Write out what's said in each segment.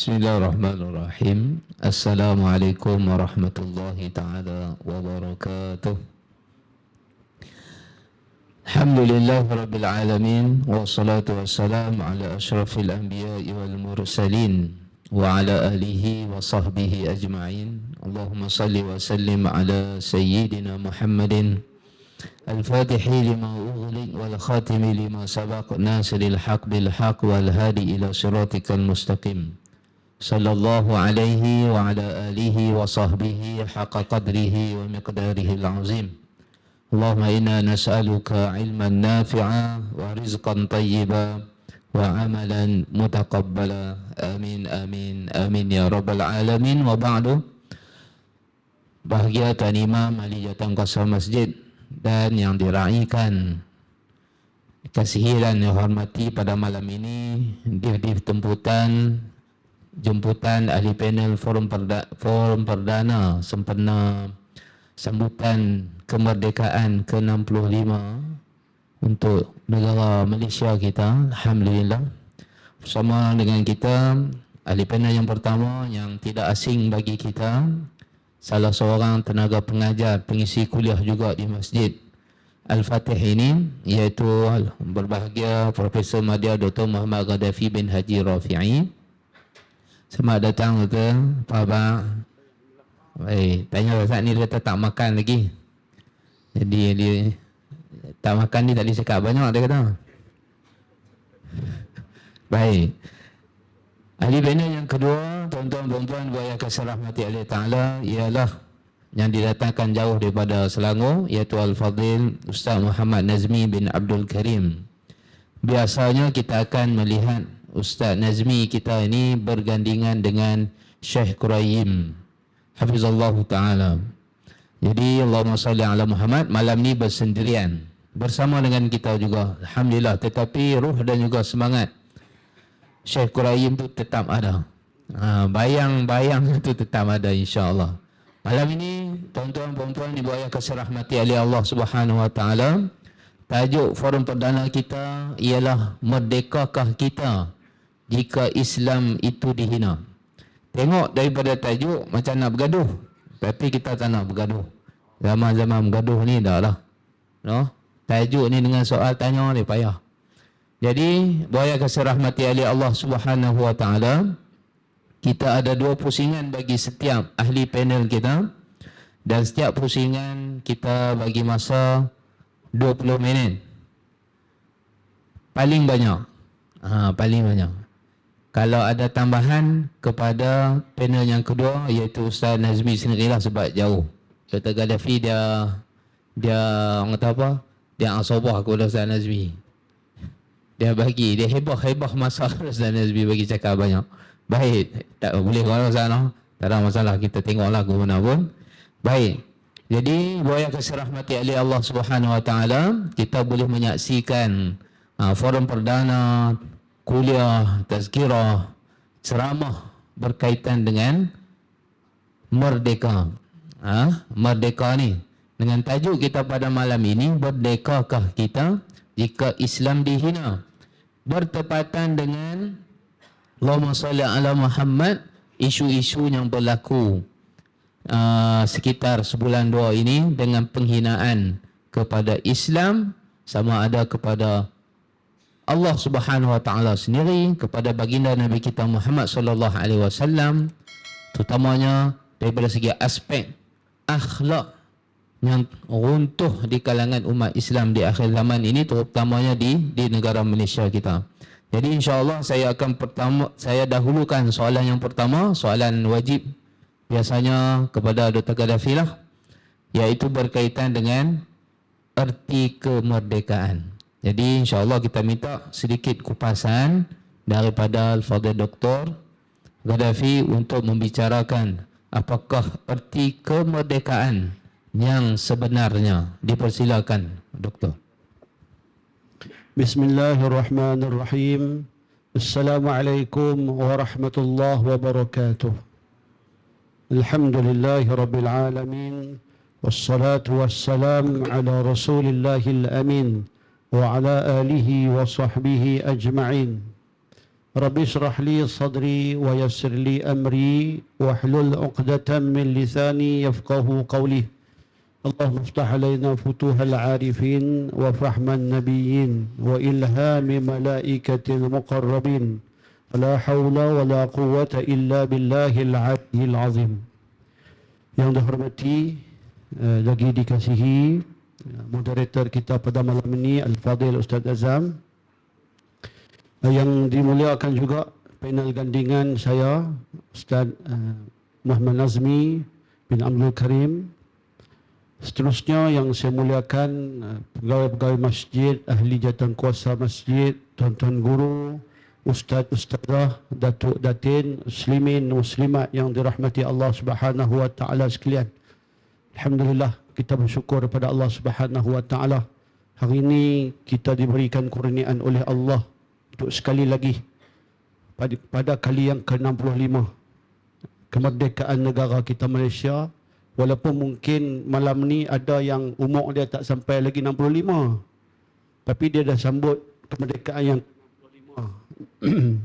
Bismillahirrahmanirrahim. Assalamualaikum warahmatullahi ta'ala wabarakatuh. Alhamdulillah Rabbil Alamin. Wassalatu wassalamu ala ashrafil anbiya'i wal mursalin wa ala alihi wa sahbihi ajma'in. Allahumma salli wa sallim ala sayyidina Muhammadin al-fatihi lima ughliq wal khatimi lima sabaq nasiril haq bil haq wal hadi ila siratikal mustaqim. Sallallahu alaihi wa ala alihi wa sahbihi haqqa qadrihi wa miqdarihi al-azim. Allahumma inna nas'aluka ilman nafi'a wa rizqan tayyiba wa amalan mutaqabbala. Amin, amin, amin ya rabbal alamin. Wa ba'du. Bahagia Tuan Imam Ali Jatan Kuasa Masjid dan yang diraikan, kasihi dan dihormati pada malam ini di jemputan ahli panel forum perdana sempena sambutan kemerdekaan ke-65 untuk negara Malaysia kita. Alhamdulillah, bersama dengan kita ahli panel yang pertama yang tidak asing bagi kita, salah seorang tenaga pengajar pengisi kuliah juga di Masjid Al-Fatih ini, iaitu berbahagia Profesor Madya Dr. Muhammad Gaddafi bin Haji Rafi'i. Selamat datang Dr. Apa khabar? Baik, tanya Ustaz ni dia tak makan lagi. Jadi dia tak makan ni tak dicakap banyak dia kata. Baik. Ahli panel yang kedua, tuan-tuan dan puan yang kasih rahmati Allah Ta'ala, ialah yang didatangkan jauh daripada Selangor, iaitu Al-Fadhil Ustaz Muhammad Nazmi bin Abdul Karim. Biasanya kita akan melihat Ustaz Nazmi kita ini bergandingan dengan Syekh Quraim Hafizallahu Ta'ala. Jadi Allahumma salli ala Muhammad malam ni bersendirian bersama dengan kita juga, Alhamdulillah. Tetapi ruh dan juga semangat Syekh Quraim tu tetap ada. Bayang-bayang itu tetap ada, insya-Allah. Malam ini tuan-tuan dan puan ibu ayah kasih rahmati oleh Allah Subhanahu wa taala, tajuk forum perdana kita ialah merdekakah kita jika Islam itu dihina. Tengok daripada tajuk macam nak bergaduh, tapi kita tak nak bergaduh. Zaman-zaman bergaduh ni dah lah. No? Tajuk ni dengan soal tanya ni payah. Jadi, buaya kasih rahmati oleh Allah Subhanahu wa taala, kita ada 2 pusingan bagi setiap ahli panel kita, dan setiap pusingan kita bagi masa 20 minit. Paling banyak. Paling banyak. Kalau ada tambahan kepada panel yang kedua, iaitu Ustaz Nazmi sendirilah sebab jauh. Dr. Gaddafi dia orang kata apa? Dia asabah kepada Ustaz Nazmi. Dia hebah masa Ustaz Nazmi bagi cakap banyak. Baik, tak boleh kalau Ustaz, no? Tak ada masalah, kita tengoklah ke mana pun. Baik. Jadi, buaya kasih rahmati oleh Allah Subhanahu wa taala, kita boleh menyaksikan forum perdana, kuliah, tazkirah, ceramah berkaitan dengan merdeka. Merdeka ni dengan tajuk kita pada malam ini, merdekakah kita jika Islam dihina. Bertepatan dengan Allahumma salli ala Muhammad, isu-isu yang berlaku sekitar sebulan 2 ini dengan penghinaan kepada Islam, sama ada kepada Allah Subhanahu wa taala sendiri, kepada baginda Nabi kita Muhammad sallallahu alaihi wasallam, terutamanya daripada segi aspek akhlak yang runtuh di kalangan umat Islam di akhir zaman ini, terutamanya di negara Malaysia kita. Jadi insya-Allah saya dahulukan soalan yang pertama, soalan wajib biasanya kepada Dr. Gaddafi lah, iaitu berkaitan dengan erti kemerdekaan. Jadi insya-Allah kita minta sedikit kupasan daripada Al-Fadhil Dr. Gaddafi untuk membicarakan apakah erti kemerdekaan yang sebenarnya. Dipersilakan Doktor. Bismillahirrahmanirrahim. Assalamualaikum warahmatullahi wabarakatuh. Alhamdulillahi rabbil alamin. Wassalatu wassalam ala rasulillahil amin wa ala alihi wa sahbihi ajma'in. Rabbi shrah li sadri wa yassir li amri wahlul 'uqdatam min lisani yafqahu qawli. اللهم افتح علينا فتوح العارفين وفهم النبيين وإلهام ملائكة المقربين ولا حول ولا قوة إلا بالله العلي العظيم. Yang dihormati lagi dikasihi moderator kita pada malam ini Al-Fadhil Ustaz Azam, yang dimuliakan juga panel gandingan saya Ustaz Muhammad Nazmi bin Abdul Karim. Seterusnya yang saya muliakan pegawai-pegawai masjid, ahli jawatankuasa masjid, tuan-tuan guru, ustaz-ustazah, datuk datin, muslimin, muslimat yang dirahmati Allah Subhanahu wa taala sekalian. Alhamdulillah, kita bersyukur kepada Allah Subhanahu wa taala. Hari ini kita diberikan kurniaan oleh Allah untuk sekali lagi pada kali yang ke-65 kemerdekaan negara kita Malaysia. Walaupun mungkin malam ni ada yang umur dia tak sampai lagi 65, tapi dia dah sambut kemerdekaan yang 65.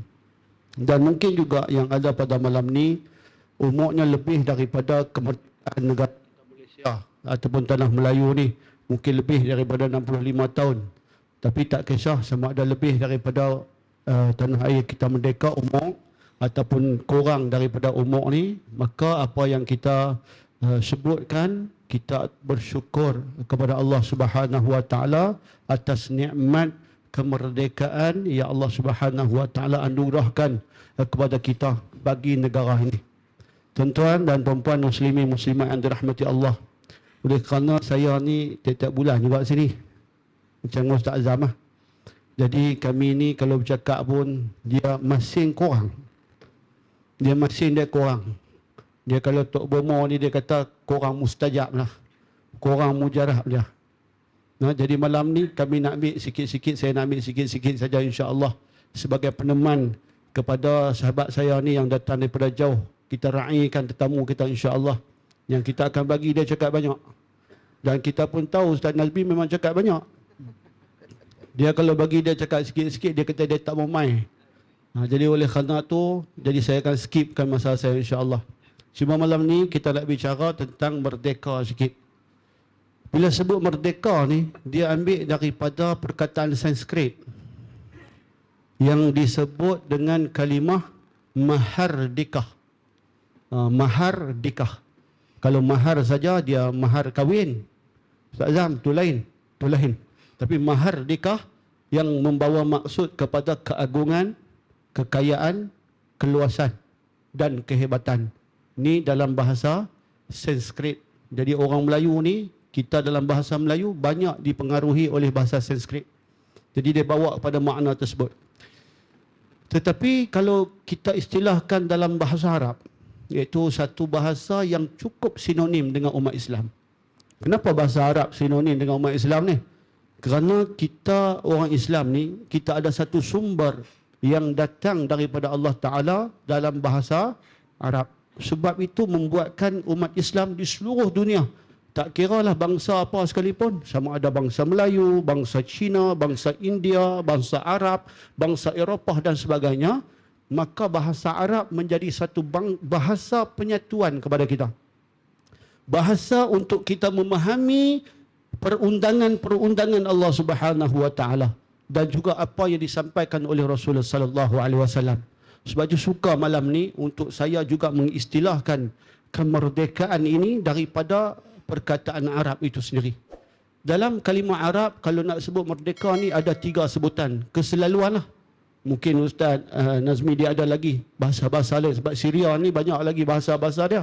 Dan mungkin juga yang ada pada malam ni umurnya lebih daripada kemerdekaan negara Malaysia ataupun tanah Melayu ni, mungkin lebih daripada 65 tahun. Tapi tak kisah sama ada lebih daripada tanah air kita merdeka umur ataupun kurang daripada umur ni, maka apa yang kita sebutkan, kita bersyukur kepada Allah Subhanahu wa taala atas nikmat kemerdekaan yang Allah Subhanahu wa taala anugerahkan kepada kita bagi negara ini. Tuan-tuan dan puan-puan muslimin muslimat yang dirahmati Allah, oleh kerana saya ni tiap-tiap bulan juga sini macam Ustaz Azam lah. Jadi kami ni kalau bercakap pun dia masing kurang. Dia kurang. Dia kalau Tok Bomo ni dia kata kurang mustajab lah, kurang mujarab dia. Nah, jadi malam ni kami nak ambil sikit-sikit, saya nak ambil sikit-sikit saja insya-Allah sebagai peneman kepada sahabat saya ni yang datang daripada jauh. Kita raikan tetamu kita insya-Allah, yang kita akan bagi dia cakap banyak. Dan kita pun tahu Ustaz Nazmi memang cakap banyak. Dia kalau bagi dia cakap sikit-sikit, dia kata dia tak mau main. Jadi oleh kerana tu, jadi saya akan skipkan masa saya insya-Allah. Cuma malam ni kita nak bicara tentang merdeka sikit. Bila sebut merdeka ni, dia ambil daripada perkataan Sanskrit yang disebut dengan kalimah mahardika. Mahardika. Kalau mahar saja dia mahar kahwin. Ustaz Azam, tu lain. Tapi mahardika yang membawa maksud kepada keagungan, kekayaan, keluasan dan kehebatan. Ni dalam bahasa Sanskrit. Jadi orang Melayu ni, kita dalam bahasa Melayu banyak dipengaruhi oleh bahasa Sanskrit. Jadi dia bawa kepada makna tersebut. Tetapi kalau kita istilahkan dalam bahasa Arab, iaitu satu bahasa yang cukup sinonim dengan umat Islam. Kenapa bahasa Arab sinonim dengan umat Islam ni? Kerana kita orang Islam ni, kita ada satu sumber yang datang daripada Allah Ta'ala dalam bahasa Arab. Sebab itu membuatkan umat Islam di seluruh dunia, tak kiralah bangsa apa sekalipun, sama ada bangsa Melayu, bangsa Cina, bangsa India, bangsa Arab, bangsa Eropah dan sebagainya, maka bahasa Arab menjadi satu bahasa penyatuan kepada kita. Bahasa untuk kita memahami perundangan-perundangan Allah Subhanahu wa taala dan juga apa yang disampaikan oleh Rasulullah sallallahu alaihi wasallam. Sebab itu suka malam ni untuk saya juga mengistilahkan kemerdekaan ini daripada perkataan Arab itu sendiri. Dalam kalimah Arab, kalau nak sebut merdeka ni ada 3 sebutan. Keselaluan lah. Mungkin Ustaz Nazmi dia ada lagi bahasa-bahasa lain. Sebab Syria ni banyak lagi bahasa-bahasa dia.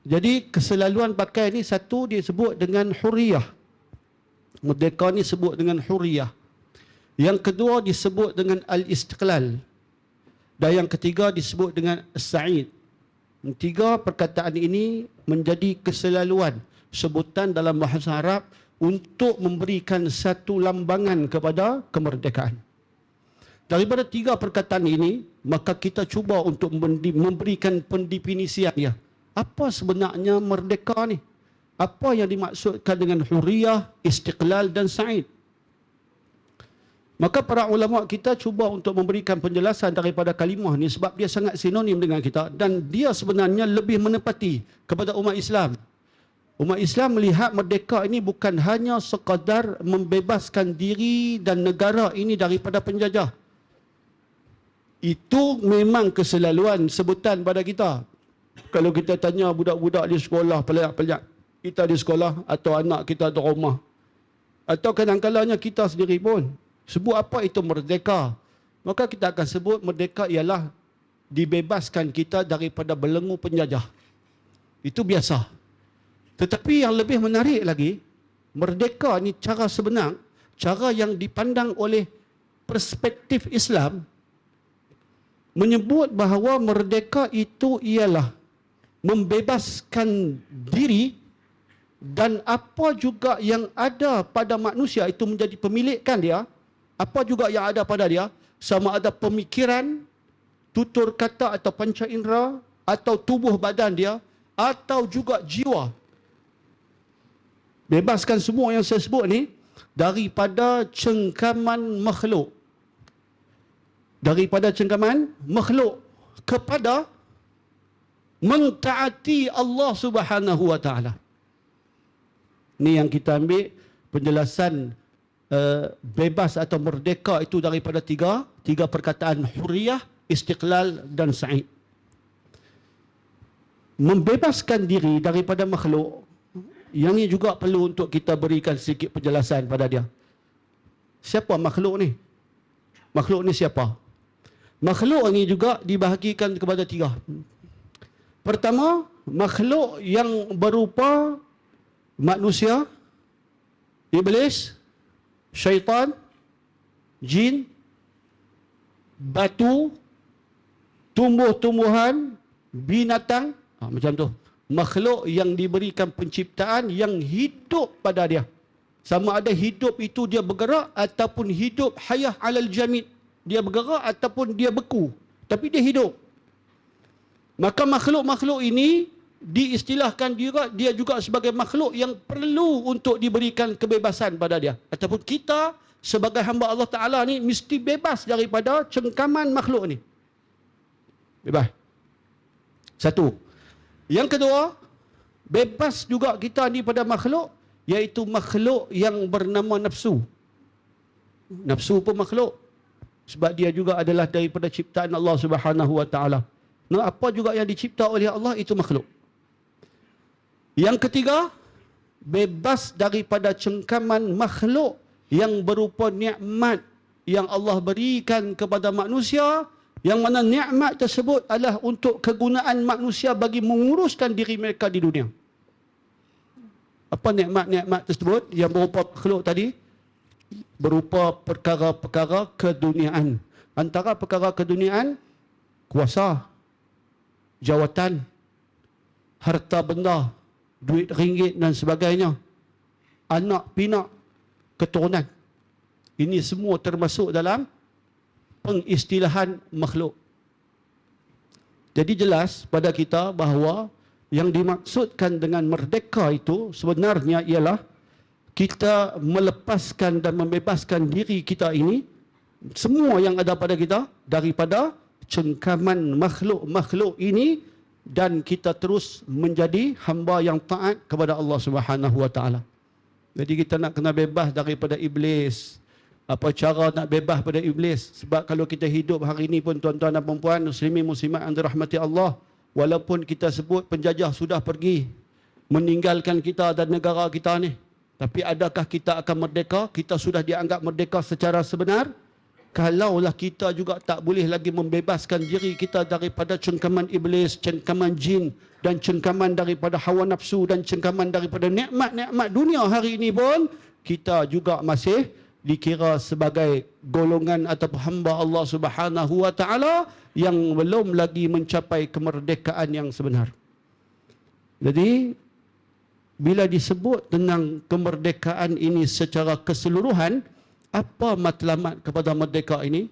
Jadi keselaluan pakai ni, satu dia sebut dengan hurriyah. Merdeka ni sebut dengan hurriyah. Yang kedua disebut dengan al-istiqlal. Dan yang ketiga disebut dengan Sa'id. 3 perkataan ini menjadi keselaluan sebutan dalam bahasa Arab untuk memberikan satu lambangan kepada kemerdekaan. Daripada 3 perkataan ini, maka kita cuba untuk memberikan pendefinisiannya. Apa sebenarnya merdeka ni? Apa yang dimaksudkan dengan hurriyah, istiqlal dan Sa'id? Maka para ulama kita cuba untuk memberikan penjelasan daripada kalimah ni sebab dia sangat sinonim dengan kita dan dia sebenarnya lebih menepati kepada umat Islam. Umat Islam melihat merdeka ini bukan hanya sekadar membebaskan diri dan negara ini daripada penjajah. Itu memang keselaluan sebutan pada kita. Kalau kita tanya budak-budak di sekolah, pelak-pelak kita di sekolah atau anak kita di rumah. Atau kadang-kadangnya kita sendiri pun sebut apa itu merdeka. Maka kita akan sebut merdeka ialah dibebaskan kita daripada belenggu penjajah. Itu biasa. Tetapi yang lebih menarik lagi, merdeka ni cara sebenar, cara yang dipandang oleh perspektif Islam, menyebut bahawa merdeka itu ialah membebaskan diri dan apa juga yang ada pada manusia itu menjadi pemilikkan dia. Apa juga yang ada pada dia, sama ada pemikiran, tutur kata atau panca indera, atau tubuh badan dia, atau juga jiwa. Bebaskan semua yang saya sebut ni daripada cengkaman makhluk. Daripada cengkaman makhluk kepada mentaati Allah Subhanahu wa taala. Ni yang kita ambil penjelasan bebas atau merdeka itu daripada tiga perkataan: hurriyah, istiqlal dan sa'id. Membebaskan diri daripada makhluk, yang ini juga perlu untuk kita berikan sedikit penjelasan pada dia. Siapa makhluk ni? Makhluk ni siapa? Makhluk ini juga dibahagikan kepada tiga. Pertama, makhluk yang berupa manusia, iblis, syaitan, jin, batu, tumbuh-tumbuhan, binatang, macam tu. Makhluk yang diberikan penciptaan yang hidup pada dia. Sama ada hidup itu dia bergerak ataupun hidup hayah alal jamid. Dia bergerak ataupun dia beku. Tapi dia hidup. Maka makhluk-makhluk ini diistilahkan dia juga sebagai makhluk yang perlu untuk diberikan kebebasan pada dia. Ataupun kita sebagai hamba Allah Ta'ala ni mesti bebas daripada cengkaman makhluk ni. Bebas. Satu. Yang kedua, bebas juga kita ni pada makhluk, iaitu makhluk yang bernama nafsu. Nafsu pun makhluk. Sebab dia juga adalah daripada ciptaan Allah Subhanahu wa taala. Nah, apa juga yang dicipta oleh Allah itu makhluk. Yang ketiga, bebas daripada cengkaman makhluk yang berupa nikmat yang Allah berikan kepada manusia, yang mana nikmat tersebut adalah untuk kegunaan manusia bagi menguruskan diri mereka di dunia. Apa nikmat-nikmat tersebut yang berupa makhluk tadi? Berupa perkara-perkara keduniaan. Antara perkara keduniaan, kuasa, jawatan, harta benda, duit ringgit dan sebagainya, anak pinak, keturunan. Ini semua termasuk dalam pengistilahan makhluk. Jadi jelas pada kita bahawa yang dimaksudkan dengan merdeka itu sebenarnya ialah kita melepaskan dan membebaskan diri kita ini, semua yang ada pada kita, daripada cengkaman makhluk-makhluk ini, dan kita terus menjadi hamba yang taat kepada Allah Subhanahu wa taala. Jadi kita nak kena bebas daripada iblis. Apa cara nak bebas pada iblis? Sebab kalau kita hidup hari ini pun, tuan-tuan dan puan-puan, muslimin muslimat yang dirahmati Allah, walaupun kita sebut penjajah sudah pergi meninggalkan kita dan negara kita ni, tapi adakah kita akan merdeka? Kita sudah dianggap merdeka secara sebenar? Kalaulah kita juga tak boleh lagi membebaskan diri kita daripada cengkaman iblis, cengkaman jin, dan cengkaman daripada hawa nafsu, dan cengkaman daripada nikmat-nikmat dunia hari ini pun, kita juga masih dikira sebagai golongan atau hamba Allah Subhanahu wa taala yang belum lagi mencapai kemerdekaan yang sebenar. Jadi bila disebut tentang kemerdekaan ini secara keseluruhan, apa matlamat kepada merdeka ini?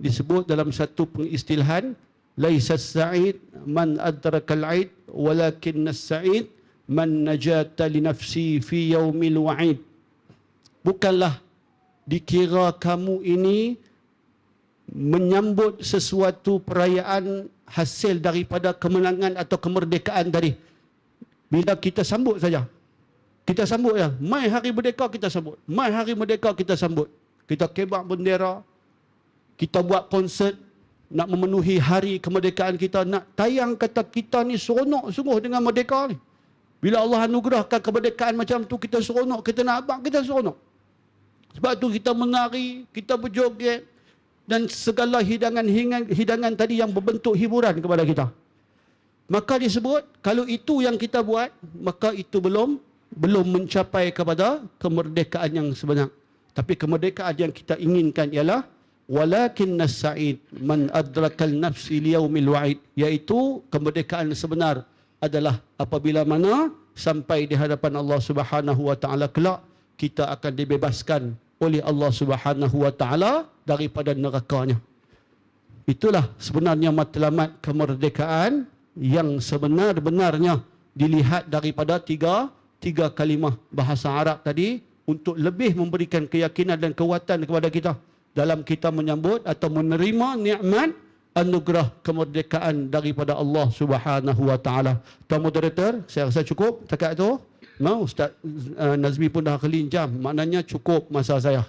Disebut dalam satu pengistilahan, laisa as-sa'id man adraka al-'aid walakin as-sa'id man najata li nafsi fi yaumil wa'id. Bukanlah dikira kamu ini menyambut sesuatu perayaan hasil daripada kemenangan atau kemerdekaan tadi. Bila kita sambut saja. Kita sambut ya. Mai hari merdeka kita sambut. Mai hari merdeka kita sambut. Kita kebak bendera. Kita buat konsert. Nak memenuhi hari kemerdekaan kita. Nak tayang kata kita ni seronok sungguh dengan merdeka ni. Bila Allah anugerahkan kemerdekaan macam tu, kita seronok. Kita nak abang, kita seronok. Sebab tu kita menari, kita berjoget. Dan segala hidangan tadi yang berbentuk hiburan kepada kita. Maka disebut, kalau itu yang kita buat, maka itu belum mencapai kepada kemerdekaan yang sebenar. Tapi kemerdekaan yang kita inginkan ialah walakinnas sa'id man adrakal nafsi liyaumil wa'id, iaitu kemerdekaan sebenar adalah apabila mana sampai di hadapan Allah Subhanahu wa taala kelak kita akan dibebaskan oleh Allah Subhanahu wa taala daripada nerakanya. Itulah sebenarnya matlamat kemerdekaan yang sebenar-benarnya dilihat daripada tiga kalimah bahasa Arab tadi untuk lebih memberikan keyakinan dan kekuatan kepada kita dalam kita menyambut atau menerima nikmat anugerah kemerdekaan daripada Allah Subhanahu wa taala. Tuan moderator, saya rasa cukup setakat tu. No, Ustaz Nazmi pun dah kelin jam. Maknanya cukup masa saya.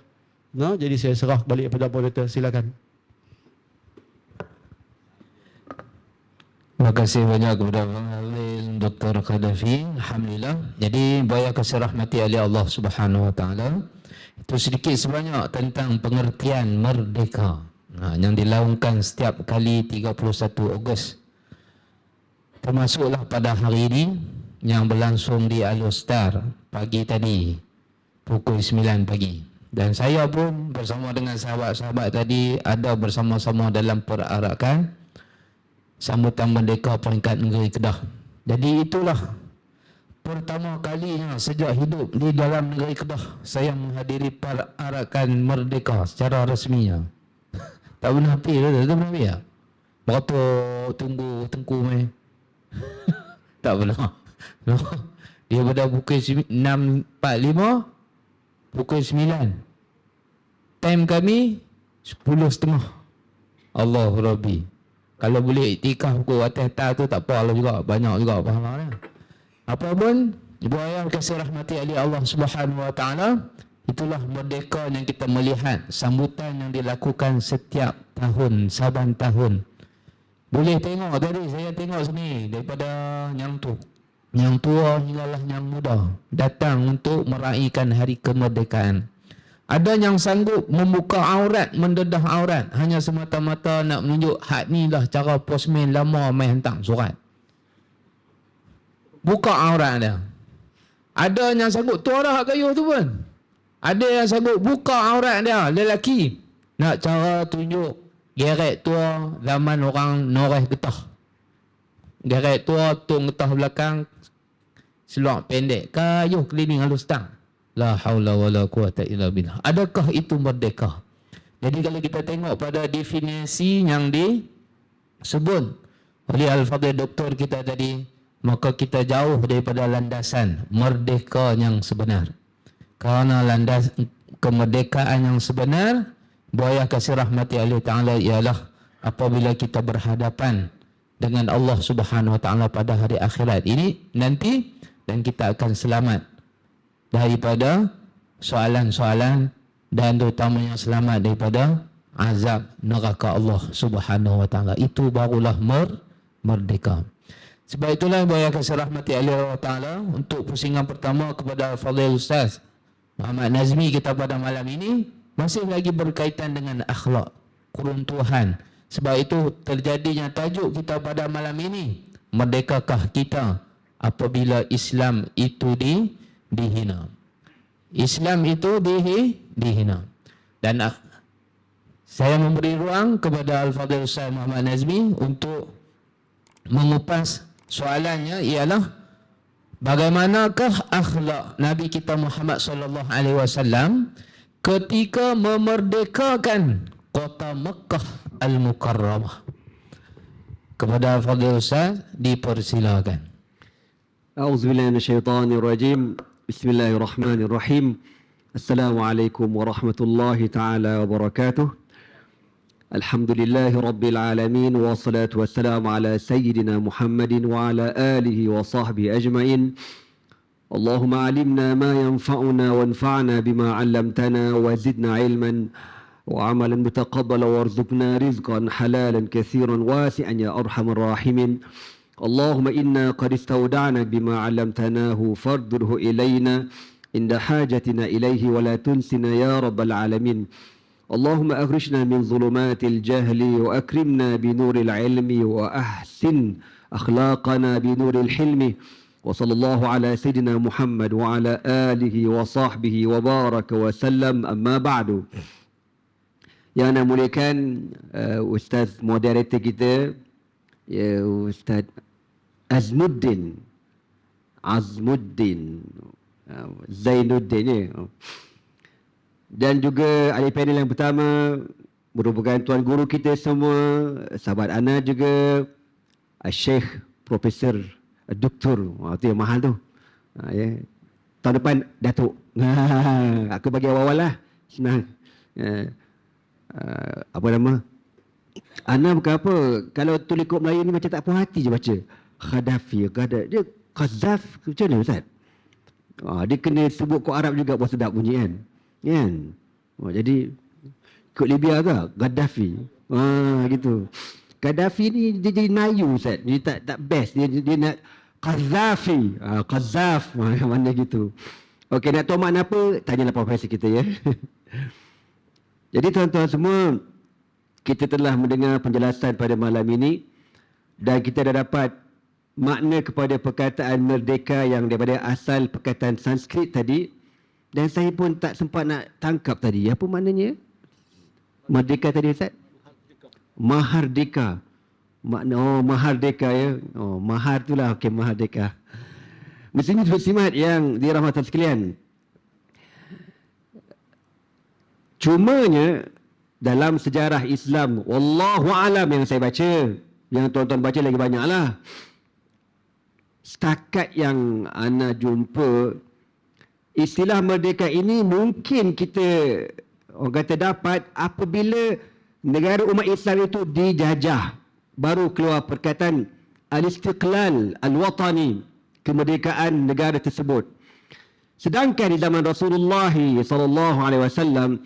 No, jadi saya serah balik kepada moderator. Silakan. Terima kasih banyak kepada Dr. Qaddafi. Alhamdulillah. Jadi banyak kasih rahmati oleh Allah Subhanahu wa taala. Itu sedikit sebanyak tentang pengertian merdeka. Yang dilaungkan setiap kali 31 Ogos. Termasuklah pada hari ini yang berlangsung di Al-Ustar pagi tadi pukul 9 pagi. Dan saya pun bersama dengan sahabat-sahabat tadi ada bersama-sama dalam perarakan sambutan merdeka peringkat negeri Kedah. Jadi itulah pertama kalinya sejak hidup di dalam negeri Kedah saya menghadiri perarakan merdeka secara rasminya. Tak pernah pergi dah, tak pernah pergi tak? Berapa tunggu tengku main? Tak pernah. No. Dia pada pukul 6.45, pukul 9. Time kami 10.30. Allah Rabbi. Kalau boleh iktikaf pukul atas tu tak apa lah juga. Banyak juga pahala. Apa pun, ibu ayah kasih rahmati oleh Allah Subhanahu wa taala. Itulah merdeka yang kita melihat sambutan yang dilakukan setiap tahun, saban tahun. Boleh tengok tadi, saya tengok sini daripada yang tua hinggalah yang muda datang untuk meraihkan hari kemerdekaan. Ada yang sanggup membuka aurat, mendedah aurat hanya semata-mata nak menunjuk hak ni lah cara postman lama main hantar surat. Buka aurat dia. Ada yang sanggup tua dah hak kayuh tu pun. Ada yang sanggup buka aurat dia, lelaki. Nak cara tunjuk geret tua zaman orang Noreh Getah. Geret tua, tung getah belakang, seluar pendek, kayuh keliling Al-Ustar. La haula wala quwata illa billah. Adakah itu merdeka? Jadi kalau kita tengok pada definisi yang disebut oleh Al-Fadhil Doktor kita tadi, maka kita jauh daripada landasan merdeka yang sebenar. Kerana landas kemerdekaan yang sebenar, buaya kasih rahmati Allah Ta'ala ialah apabila kita berhadapan dengan Allah Subhanahu Wa Ta'ala pada hari akhirat ini nanti, dan kita akan selamat daripada soalan-soalan dan terutamanya selamat daripada azab neraka Allah Subhanahu Wa Ta'ala. Itu barulah merdeka. Sebab itulah buaya kasih rahmati Allah Ta'ala, untuk pusingan pertama kepada Fadil Ustaz Muhammad Nazmi kita pada malam ini masih lagi berkaitan dengan akhlak, keruntuhan. Sebab itu terjadinya tajuk kita pada malam ini, merdekakah kita apabila Islam itu dihina. Islam itu dihina. Dan saya memberi ruang kepada Al-Fadhil Ustaz Muhammad Nazmi untuk mengupas soalannya, ialah bagaimanakah akhlak Nabi kita Muhammad sallallahu alaihi wasallam ketika memerdekakan kota Mekah Al-Mukarramah? Kepada Fadil Ustaz dipersilakan. A'udzubillahi minasyaitonirrajim. Bismillahirrahmanirrahim. Assalamualaikum warahmatullahi taala wabarakatuh. Alhamdulillahi rabbil alamin wassalatu wassalamu ala sayyidina Muhammadin wa ala alihi wa sahbihi ajma'in. Allahumma alimna ma yanfa'una wanfa'na bima 'allamtana wa zidna ilman wa 'amalan mutaqabbala warzuqna rizqan halalan katsiran wasi'an ya arhamar rahimin. Allahumma inna qad istawda'na bima 'allamtanahu fardurhu ilayna عند حاجتنا إليه ولا تنسنا يا رب العالمين. اللهم أخرجنا من ظلمات الجهل وأكرمنا بنور العلم وأحسن أخلاقنا بنور الحلم. وصلى الله على سيدنا محمد وعلى آله وصحبه وبارك وسلم. أما بعد. Yang nak mulakan Ustaz moderator kita, ya, Ustaz Azmuddin Zainuddin ni. Dan juga ahli panel yang pertama merupakan tuan guru kita semua, sahabat Ana juga, Syekh Profesor Doktor. Itu yang mahal tu. Ya. Tahun depan Datuk. Aku bagi awal-awal lah. Senang. Apa nama? Ana bukan apa. Kalau tulis kod Melayu ni macam tak puas hati je baca. Khadafi, dia Qazaf. Macam mana Ustaz? Dia kena sebut kod Arab juga buat sedap bunyi kan. Jadi kod Libya ke? Gaddafi. Gitu. Gaddafi ni dia jadi nayu Ustaz. Dia tak best. Dia nak Qazafi. Qazaf. Mana gitu. Okey, nak tahu makna apa? Tanyalah profesor kita ya. Jadi tuan-tuan semua, kita telah mendengar penjelasan pada malam ini dan kita dah dapat makna kepada perkataan merdeka yang daripada asal perkataan Sanskrit tadi, dan saya pun tak sempat nak tangkap tadi. Apa maknanya? Merdeka tadi Ustaz? Mahardika. Makna mahardeka ya. Mahar itulah okey, mahardeka. Mestinya bersimat yang dirahmati sekalian. Cumanya dalam sejarah Islam, wallahu alam yang saya baca, yang tuan-tuan baca lagi banyaklah. Setakat yang Ana jumpa, istilah merdeka ini mungkin kita orang kata dapat apabila negara umat Islam itu dijajah. Baru keluar perkataan al-istiqlal al-watani, kemerdekaan negara tersebut. Sedangkan di zaman Rasulullah SAW,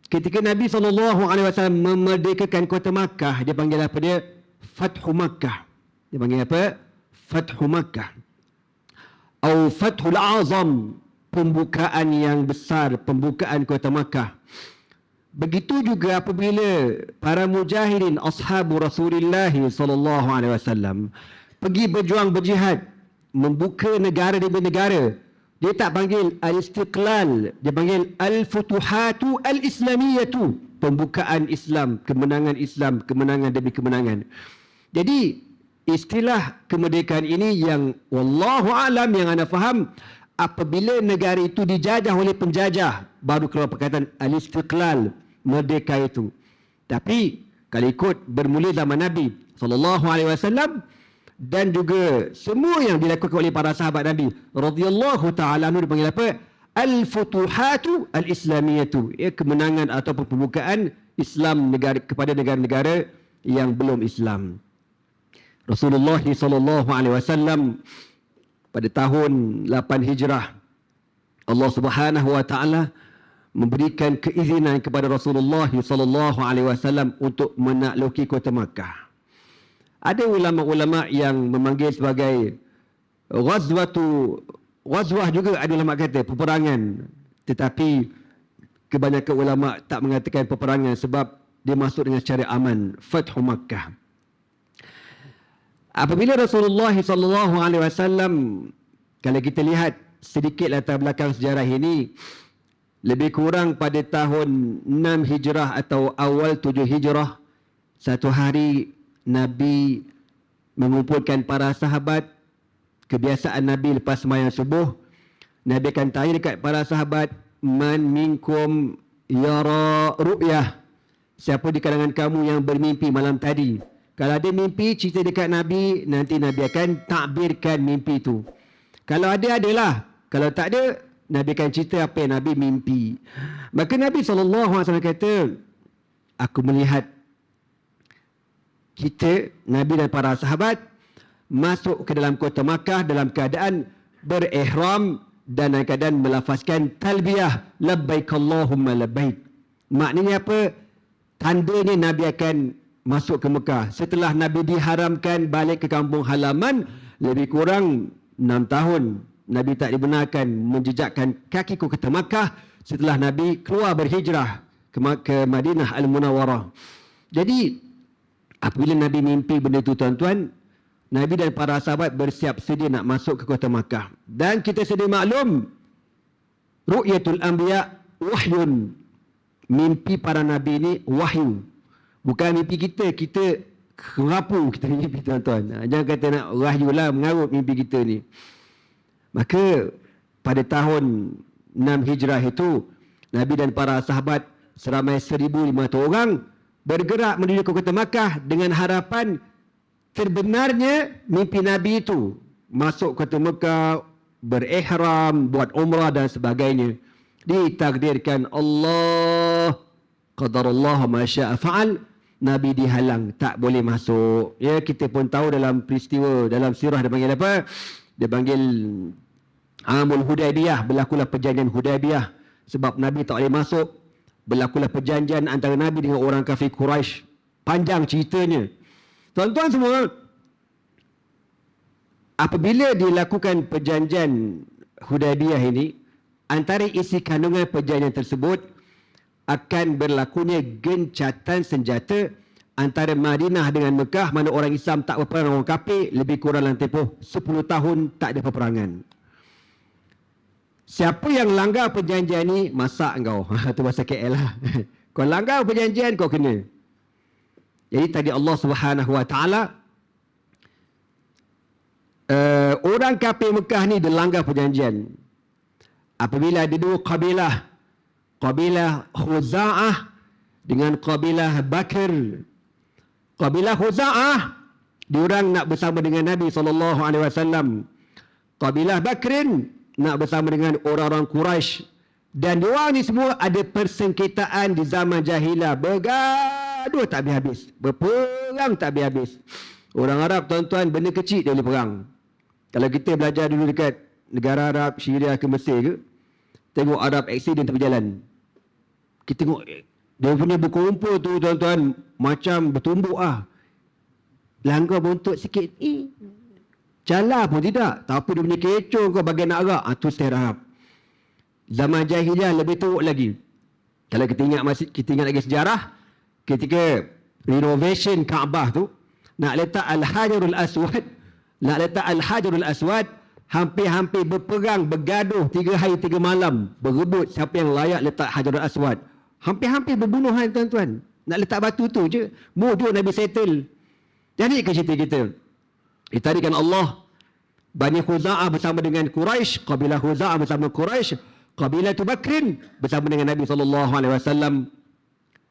ketika Nabi SAW memerdekakan kota Makkah, dia panggil apa dia? Fathu Makkah. Dia panggil apa? Fathu Makkah. Atau Fathul Azam, pembukaan yang besar, pembukaan kota Makkah. Begitu juga apabila para mujahidin ashabu Rasulullah sallallahu alaihi wasallam pergi berjuang berjihad, membuka negara demi negara, dia tak panggil al-istiqlal, dia panggil al-futuhatu al-islamiyatu, pembukaan Islam, kemenangan demi kemenangan. Jadi istilah kemerdekaan ini yang wallahu alam yang anda faham, apabila negara itu dijajah oleh penjajah, baru keluar perkataan al-istiqlal, merdeka itu. Tapi kalau ikut bermula zaman Nabi SAW dan juga semua yang dilakukan oleh para sahabat Nabi radhiyallahu ta'ala anhu, dipanggil apa? Al-futuhatu al-islamiyatu, kemenangan atau pembukaan Islam kepada negara-negara yang belum Islam. Rasulullah SAW pada tahun 8 Hijrah, Allah Subhanahu wa taala memberikan keizinan kepada Rasulullah SAW untuk menakluki kota Makkah. Ada ulama-ulama yang memanggil sebagai ghazwah juga, ada ulama kata peperangan, tetapi kebanyakan ulama tak mengatakan peperangan sebab dia masuk dengan secara aman, Fathu Makkah. Apabila Rasulullah SAW, kalau kita lihat sedikit latar belakang sejarah ini, lebih kurang pada tahun 6 Hijrah atau awal 7 Hijrah, satu hari Nabi mengumpulkan para sahabat. Kebiasaan Nabi lepas sembahyang subuh, Nabi akan tanya dekat para sahabat, man minkum yara ru'yah, siapa di kalangan kamu yang bermimpi malam tadi? Kalau ada mimpi, cerita dekat Nabi, nanti Nabi akan takbirkan mimpi itu. Kalau ada, adalah. Kalau tak ada, Nabi akan cerita apa yang Nabi mimpi. Maka Nabi SAW kata, aku melihat kita, Nabi dan para sahabat, masuk ke dalam kota Makkah dalam keadaan berihram dan dalam keadaan melafazkan talbiyah, labbaik Allahumma labbaik. Maknanya apa? Tandanya Nabi akan masuk ke Mekah. Setelah Nabi diharamkan balik ke kampung halaman, lebih kurang 6 tahun. Nabi tak dibenarkan menjejakkan kaki ke kota Makkah setelah Nabi keluar berhijrah ke Madinah Al-Munawwarah. Jadi, apabila Nabi mimpi benda itu tuan-tuan, Nabi dan para sahabat bersiap sedia nak masuk ke kota Makkah. Dan kita sedia maklum, ru'yatul anbiya wahyun. Mimpi para Nabi ini wahyu. Bukan mimpi kita kerapu kita mimpi tuan-tuan. Jangan kata nak wahyu lah mengarut mimpi kita ni. Maka pada tahun 6 Hijrah itu, Nabi dan para sahabat seramai 1,500 orang bergerak menuju ke kota Makkah dengan harapan terbenarnya mimpi Nabi itu. Masuk kota Makkah, berihram, buat umrah dan sebagainya. Ditakdirkan Allah, qadarullah ma syaa fa'al, Nabi dihalang, tak boleh masuk. Ya, kita pun tahu dalam peristiwa, dalam sirah dia panggil apa? Dia panggil Amul Hudaybiyah, berlakulah perjanjian Hudaybiyah. Sebab Nabi tak boleh masuk, berlakulah perjanjian antara Nabi dengan orang kafir Quraisy. Panjang ceritanya. Tuan-tuan semua, apabila dilakukan perjanjian Hudaybiyah ini, antara isi kandungan perjanjian tersebut akan berlakunya gencatan senjata antara Madinah dengan Mekah, mana orang Islam tak berperang dengan orang kafir, lebih kurang dalam tempoh 10 tahun tak ada peperangan. Siapa yang langgar perjanjian ni, masak kau. Itu bahasa KL lah. Kau langgar perjanjian, kau kena. Jadi tadi Allah Subhanahu Wa Taala, orang kafir Mekah ni dia langgar perjanjian. Apabila ada dua kabilah, kabilah Khuza'ah dengan kabilah Bakr. Kabilah Khuza'ah, diorang nak bersama dengan Nabi SAW. Kabilah Bakrin nak bersama dengan orang-orang Quraisy. Dan diorang ni semua ada persengketaan di zaman jahilah. Bergaduh tak habis-habis. Berperang tak habis-habis. Orang Arab tuan-tuan, benda kecil dia boleh perang. Kalau kita belajar dulu dekat negara Arab, Syria ke Mesir ke, tengok Arab accident tepi jalan. Kita tengok dia punya berkumpul tu tuan-tuan, macam bertumbuk ah. Langgar buntut sikit, jalan pun tidak. Tapi dia punya kecoh kau bagian nak arak. Itu style Arab. Zaman jahiliah lebih teruk lagi. Kalau kita ingat lagi sejarah, ketika renovation Kaabah tu, nak letak Al-Hajarul Aswad, hampir-hampir berperang, bergaduh 3 hari 3 malam, berebut siapa yang layak letak Hajarul Aswad. Hampir-hampir berbunuhan tuan-tuan. Nak letak batu tu je. Mudah Nabi settle. Jadi ke cerita kita. Ditarikan Allah, Bani Khuza'ah bersama dengan Quraisy, kabilah Khuza'ah bersama Quraisy, kabilah tu Bakrin bersama dengan Nabi SAW.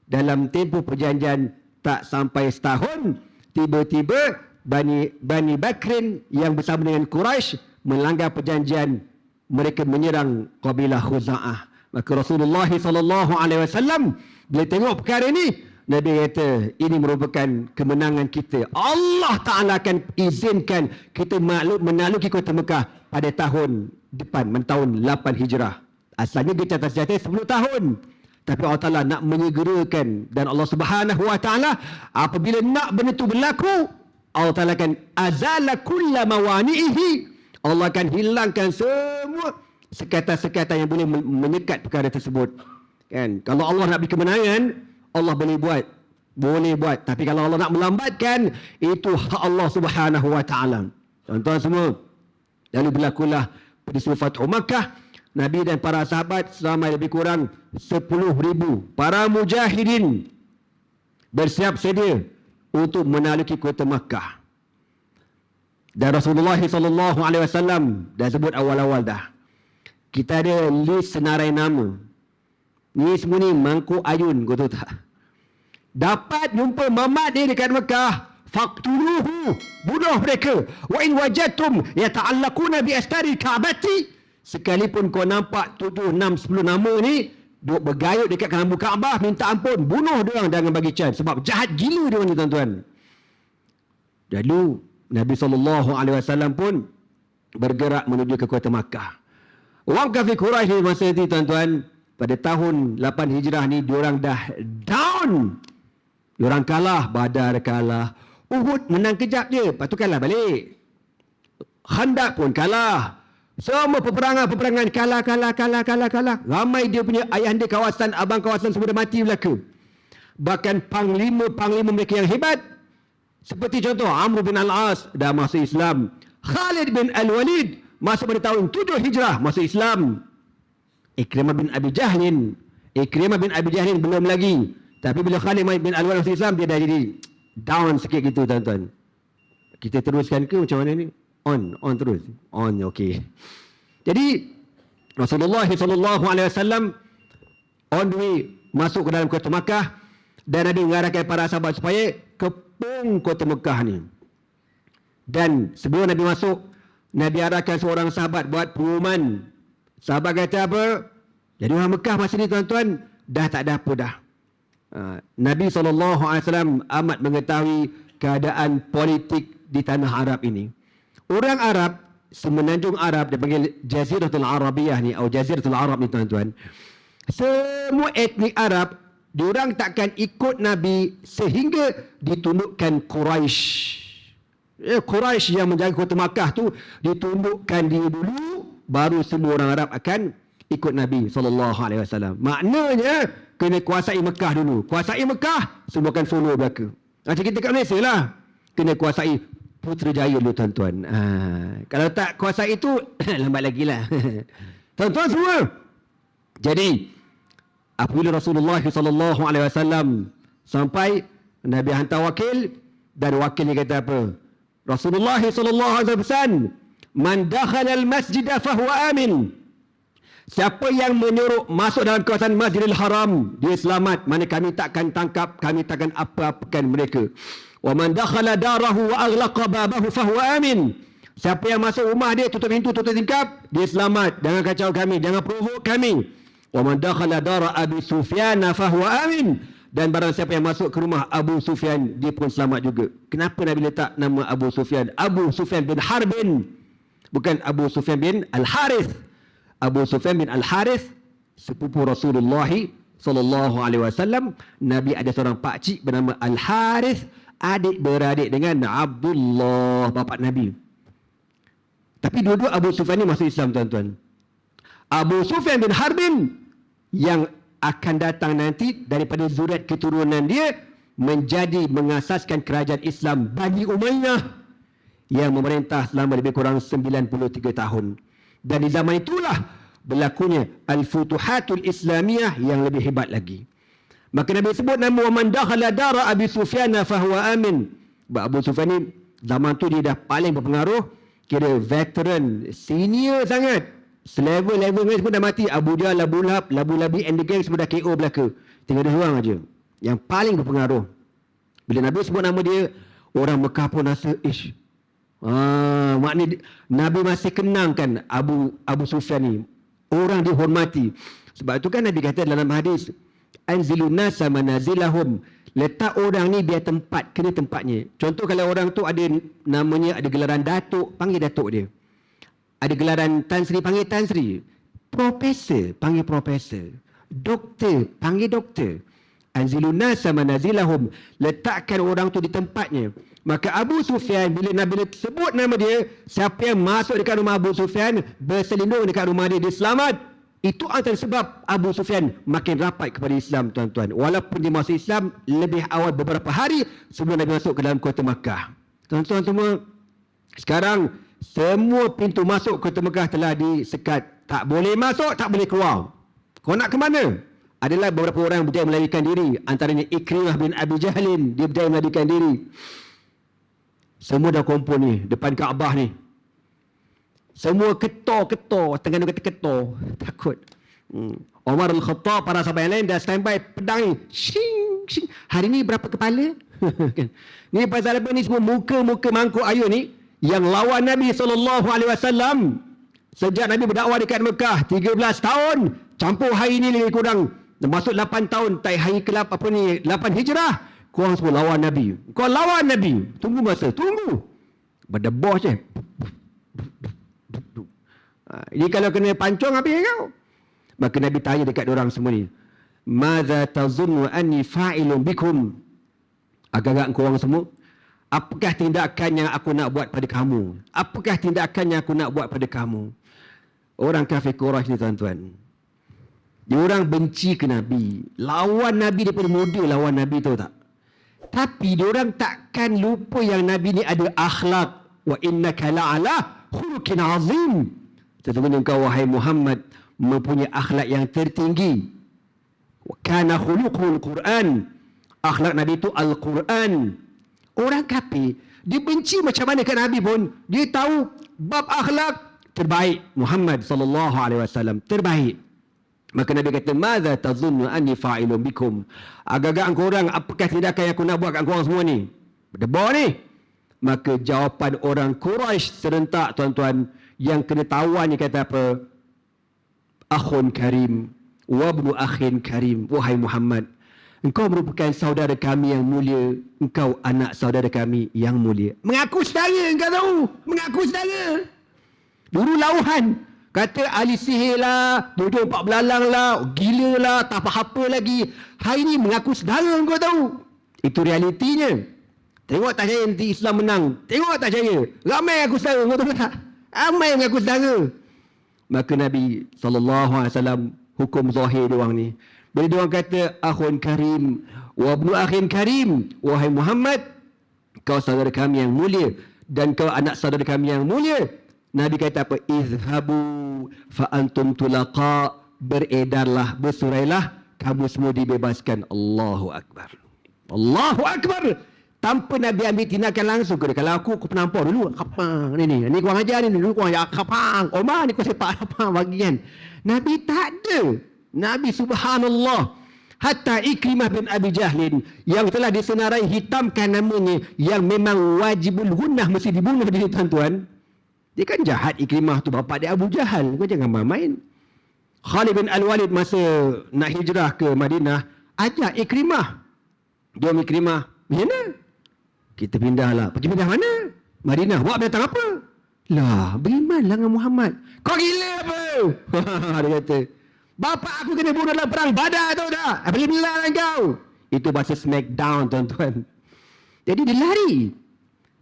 Dalam tempoh perjanjian tak sampai setahun, tiba-tiba Bani Bakrin yang bersama dengan Quraisy melanggar perjanjian, mereka menyerang kabilah Khuza'ah. Maka Rasulullah SAW bila tengok perkara ini, Nabi kata, ini merupakan kemenangan kita. Allah Ta'ala akan izinkan kita menaklukki kota Mekah pada tahun depan, tahun 8 Hijrah. Asalnya gencatan senjata 10 tahun. Tapi Allah Ta'ala nak menyegerakan. Dan Allah Subhanahu Wa Ta'ala, apabila nak benda itu berlaku, Allah Ta'ala akan azala kulla mawani'ihi. Allah akan hilangkan semua sekatan-sekatan yang boleh menyekat perkara tersebut. Kan? Kalau Allah nak beri kemenangan, Allah boleh buat. Tapi kalau Allah nak melambatkan, itu hak Allah Subhanahu Wa Ta'ala. Tuan-tuan semua, lalu berlakulah peristiwa Fathu Makkah. Nabi dan para sahabat selama lebih kurang 10,000 para mujahidin bersiap sedia untuk menaklukki kota Makkah. Dan Rasulullah SAW dah sebut awal-awal dah. Kita ada list senarai nama. Ni semua ni mangkuk ayun, kau tahu tak? Dapat jumpa mamat dia dekat Mekah, faqtuluhu, bunuh mereka. Wa in wajadtum yata'allaquna bi astari Ka'bati, Sekalipun kau nampak 7, 6, 10 nama ni duk bergayut dekat kelambu Kaabah, minta ampun, bunuh dia orang jangan bagi chance. Sebab jahat gila dia orang ni tuan-tuan. Lalu Nabi SAW pun bergerak menuju ke kota Makkah. Orang kafir Quraisy ni masa itu tuan-tuan, pada tahun 8 Hijrah ni diorang dah down. Diorang kalah, Badar kalah, Uhud menang kejap je, lepas tu kalah balik. Khandaq pun kalah. Semua peperangan kalah. Ramai dia punya ayahanda kawasan, abang kawasan semua dah mati belaka. Bahkan panglima mereka yang hebat, seperti contoh Amr bin Al-As dah masuk Islam. Khalid bin Al-Walid masuk pada tahun 7 Hijrah masuk Islam. Ikrimah bin Abi Jahlin belum lagi. Tapi bila Khalid bin Al-Walid masuk Islam, dia dah jadi down sikit gitu tuan-tuan. Kita teruskan ke macam mana ni? On terus. On, okey. Jadi Rasulullah SAW on the way masuk ke dalam kota Makkah, dan Nabi mengarahkan para sahabat supaya kepung kota Makkah ni. Dan sebelum Nabi masuk, Nabi arahkan seorang sahabat buat pengumuman. Sahabat kata apa? Jadi orang Mekah masa ni tuan-tuan dah tak ada apa dah. Nabi SAW amat mengetahui keadaan politik di tanah Arab ini. Orang Arab, semenanjung Arab, dia panggil Jaziratul Arabiyah ni, atau Jaziratul Arab ni tuan-tuan. Semua etnik Arab, diorang takkan ikut Nabi sehingga ditundukkan Quraisy. Quraisy yang menjaga kota Makkah tu ditundukkan dia dulu, baru semua orang Arab akan ikut Nabi SAW. Maknanya kena kuasai Mekah dulu. Kuasai Mekah, semua akan follow belaka. Macam kita kat Malaysia lah, kena kuasai Putrajaya dulu tuan-tuan. Kalau tak kuasai itu lambat lagi lah. Tuan-tuan semua. Jadi apabila Rasulullah SAW sampai, Nabi hantar wakil, dan wakil ni kata apa? Rasulullah SAW pesan, man dakhala al-masjid fahuwa amin. Siapa yang menyuruh masuk dalam kawasan Masjidil Haram, dia selamat. Mana kami takkan tangkap, kami takkan apa-apakan mereka. Wa man dakhala darahu wa aghlaqa babahu fahuwa amin. Siapa yang masuk rumah dia, tutup pintu, tutup tingkap, dia selamat. Jangan kacau kami, jangan provok kami. Wa man dakhala dara Abi Sufyan fahuwa amin. Dan barang siapa yang masuk ke rumah Abu Sufyan, dia pun selamat juga. Kenapa Nabi letak nama Abu Sufyan? Abu Sufyan bin Harbin. Bukan Abu Sufyan bin Al-Harith. Abu Sufyan bin Al-Harith, sepupu Rasulullah SAW. Nabi ada seorang pakcik bernama Al-Harith, adik beradik dengan Abdullah, bapa Nabi. Tapi dua-dua Abu Sufyan ni masuk Islam tuan-tuan. Abu Sufyan bin Harbin yang akan datang nanti daripada zuriat keturunan dia menjadi mengasaskan kerajaan Islam Bani Umayyah yang memerintah selama lebih kurang 93 tahun. Dan di zaman itulah berlakunya Al-Futuhatul Islamiyah yang lebih hebat lagi. Maka Nabi sebut nama man dakhala dara Abi Sufyan fahuwa amin. Abu Sufyan ni zaman tu dia dah paling berpengaruh, kira veteran, senior sangat. Selevel-level ni semua dah mati. Abu Jahal, Abu Lahab, Labu Labi and the gang semua dah KO belaka. Tinggal dia seorang aja yang paling berpengaruh. Bila Nabi sebut nama dia, orang Mekah pun rasa maknanya Nabi masih kenangkan Abu Sufyan ni. Orang dihormati. Sebab itu kan Nabi kata dalam hadis, anzilun nasa manazilahum. Letak orang ni biar tempat, kena tempatnya. Contoh kalau orang tu ada namanya, ada gelaran datuk, panggil datuk dia. Ada gelaran Tan Sri, panggil Tan Sri. Profesor, panggil profesor. Doktor, panggil doktor. Anzilun nasa manazilahum. Letakkan orang tu di tempatnya. Maka Abu Sufyan, bila Nabi sebut nama dia, siapa yang masuk dekat rumah Abu Sufyan, berselindung dekat rumah dia, dia selamat. Itu antara sebab Abu Sufyan makin rapat kepada Islam tuan-tuan. Walaupun dia masuk Islam lebih awal beberapa hari sebelum Nabi masuk ke dalam kota Makkah. Tuan-tuan semua, sekarang semua pintu masuk kota Makkah telah disekat. Tak boleh masuk, tak boleh keluar. Kau nak ke mana? Adalah beberapa orang yang berjaya melarikan diri. Antaranya Ikrimah bin Abi Jahlin, dia berjaya melarikan diri. Semua dah kumpul ni depan Kaabah ni. Semua ketor-ketor, Terengganu kata ketor, takut. Umar Al-Khattab, para sahabat yang lain dah standby pedang ni. Shing, shing. Hari ni berapa kepala? Ni pasal apa ni semua muka-muka mangkuk ayun ni yang lawan Nabi SAW. Sejak Nabi berdakwah dekat Mekah 13 tahun, campur hari ni lebih kurang masuk 8 tahun, hari ke-8 Hijrah, korang semua lawan Nabi. Kau lawan Nabi. Tunggu masa, tunggu. Berdebah je. Ini kalau kena pancung habis kau. Maka Nabi tanya dekat orang semua ni, "Madza tazunnu anni fa'ilun bikum?" Agak-agak korang semua, apakah tindakan yang aku nak buat pada kamu? Apakah tindakan yang aku nak buat pada kamu? Orang kafir Quraisy ni tuan-tuan, diorang benci ke Nabi, lawan Nabi daripada muda lawan Nabi, tahu tak? Tapi diorang takkan lupa yang Nabi ni ada akhlak. Wa innaka la'ala khuluqin azim. Sesungguhnya engkau wahai Muhammad mempunyai akhlak yang tertinggi. Wa kana khuluqul Quran. Akhlak Nabi itu Al-Quran. Orang kafir dia benci macam mana kat Nabi pun, dia tahu bab akhlak terbaik Muhammad sallallahu alaihi wasallam terbaik. Maka Nabi kata, "Madza tazunnu anni fa'ilun bikum?" Agak-agak korang, apakah tindakan yang aku nak buat kat korang semua ni? Berdebar ni. Maka jawapan orang Quraisy serentak tuan-tuan, yang kena tawan ni kata apa? Akhun karim wa ibnu akhin karim. Wahai Muhammad, engkau merupakan saudara kami yang mulia, engkau anak saudara kami yang mulia. Mengaku saudara, engkau tahu? Mengaku saudara. Dulu lauhan. Kata ahli sihir lah, duduk 4 belalang lah, gila lah, tak apa-apa lagi. Hari ni mengaku saudara, engkau tahu? Itu realitinya. Tengok tak saya nanti Islam menang. Tengok tak saya. Ramai aku saudara, engkau tahu tak? Ramai mengaku saudara. Maka Nabi SAW hukum zahir diorang ni. Bila diorang kata, Akhun karim, wa ibnu akhin karim. Wahai Muhammad, kau saudara kami yang mulia, dan kau anak saudara kami yang mulia. Nabi kata apa? Izhabu fa antum tulaqa. Beredarlah, bersurailah, kamu semua dibebaskan. Allahu Akbar. Allahu Akbar. Tanpa Nabi ambil tindakan langsung. Kalau aku penampar dulu, kapang ni kau ajar ni, dulu kau ajar kapang. Omar ni kau sepak kapang bagian. Nabi tak ada. Nabi subhanallah. Hatta Ikrimah bin Abi Jahlin yang telah disenarai hitamkan namanya, yang memang wajibul gunnah, mesti dibunuh dia tuan-tuan. Dia kan jahat. Ikrimah tu bapa dia Abu Jahal. Kau jangan main-main. Khalid bin Al-Walid masa nak hijrah ke Madinah, ajak Ikrimah. Dia Ikrimah, mana? Kita pindahlah. Pergi pindah mana? Madinah. Buat datang apa? Lah, berimanlah dengan Muhammad. Kau gila apa? Dia kata, bapa aku kena bunuh dalam perang Badar, tahu tak? Apa dia bilang kau? Itu bahasa smackdown tuan-tuan. Jadi dia lari.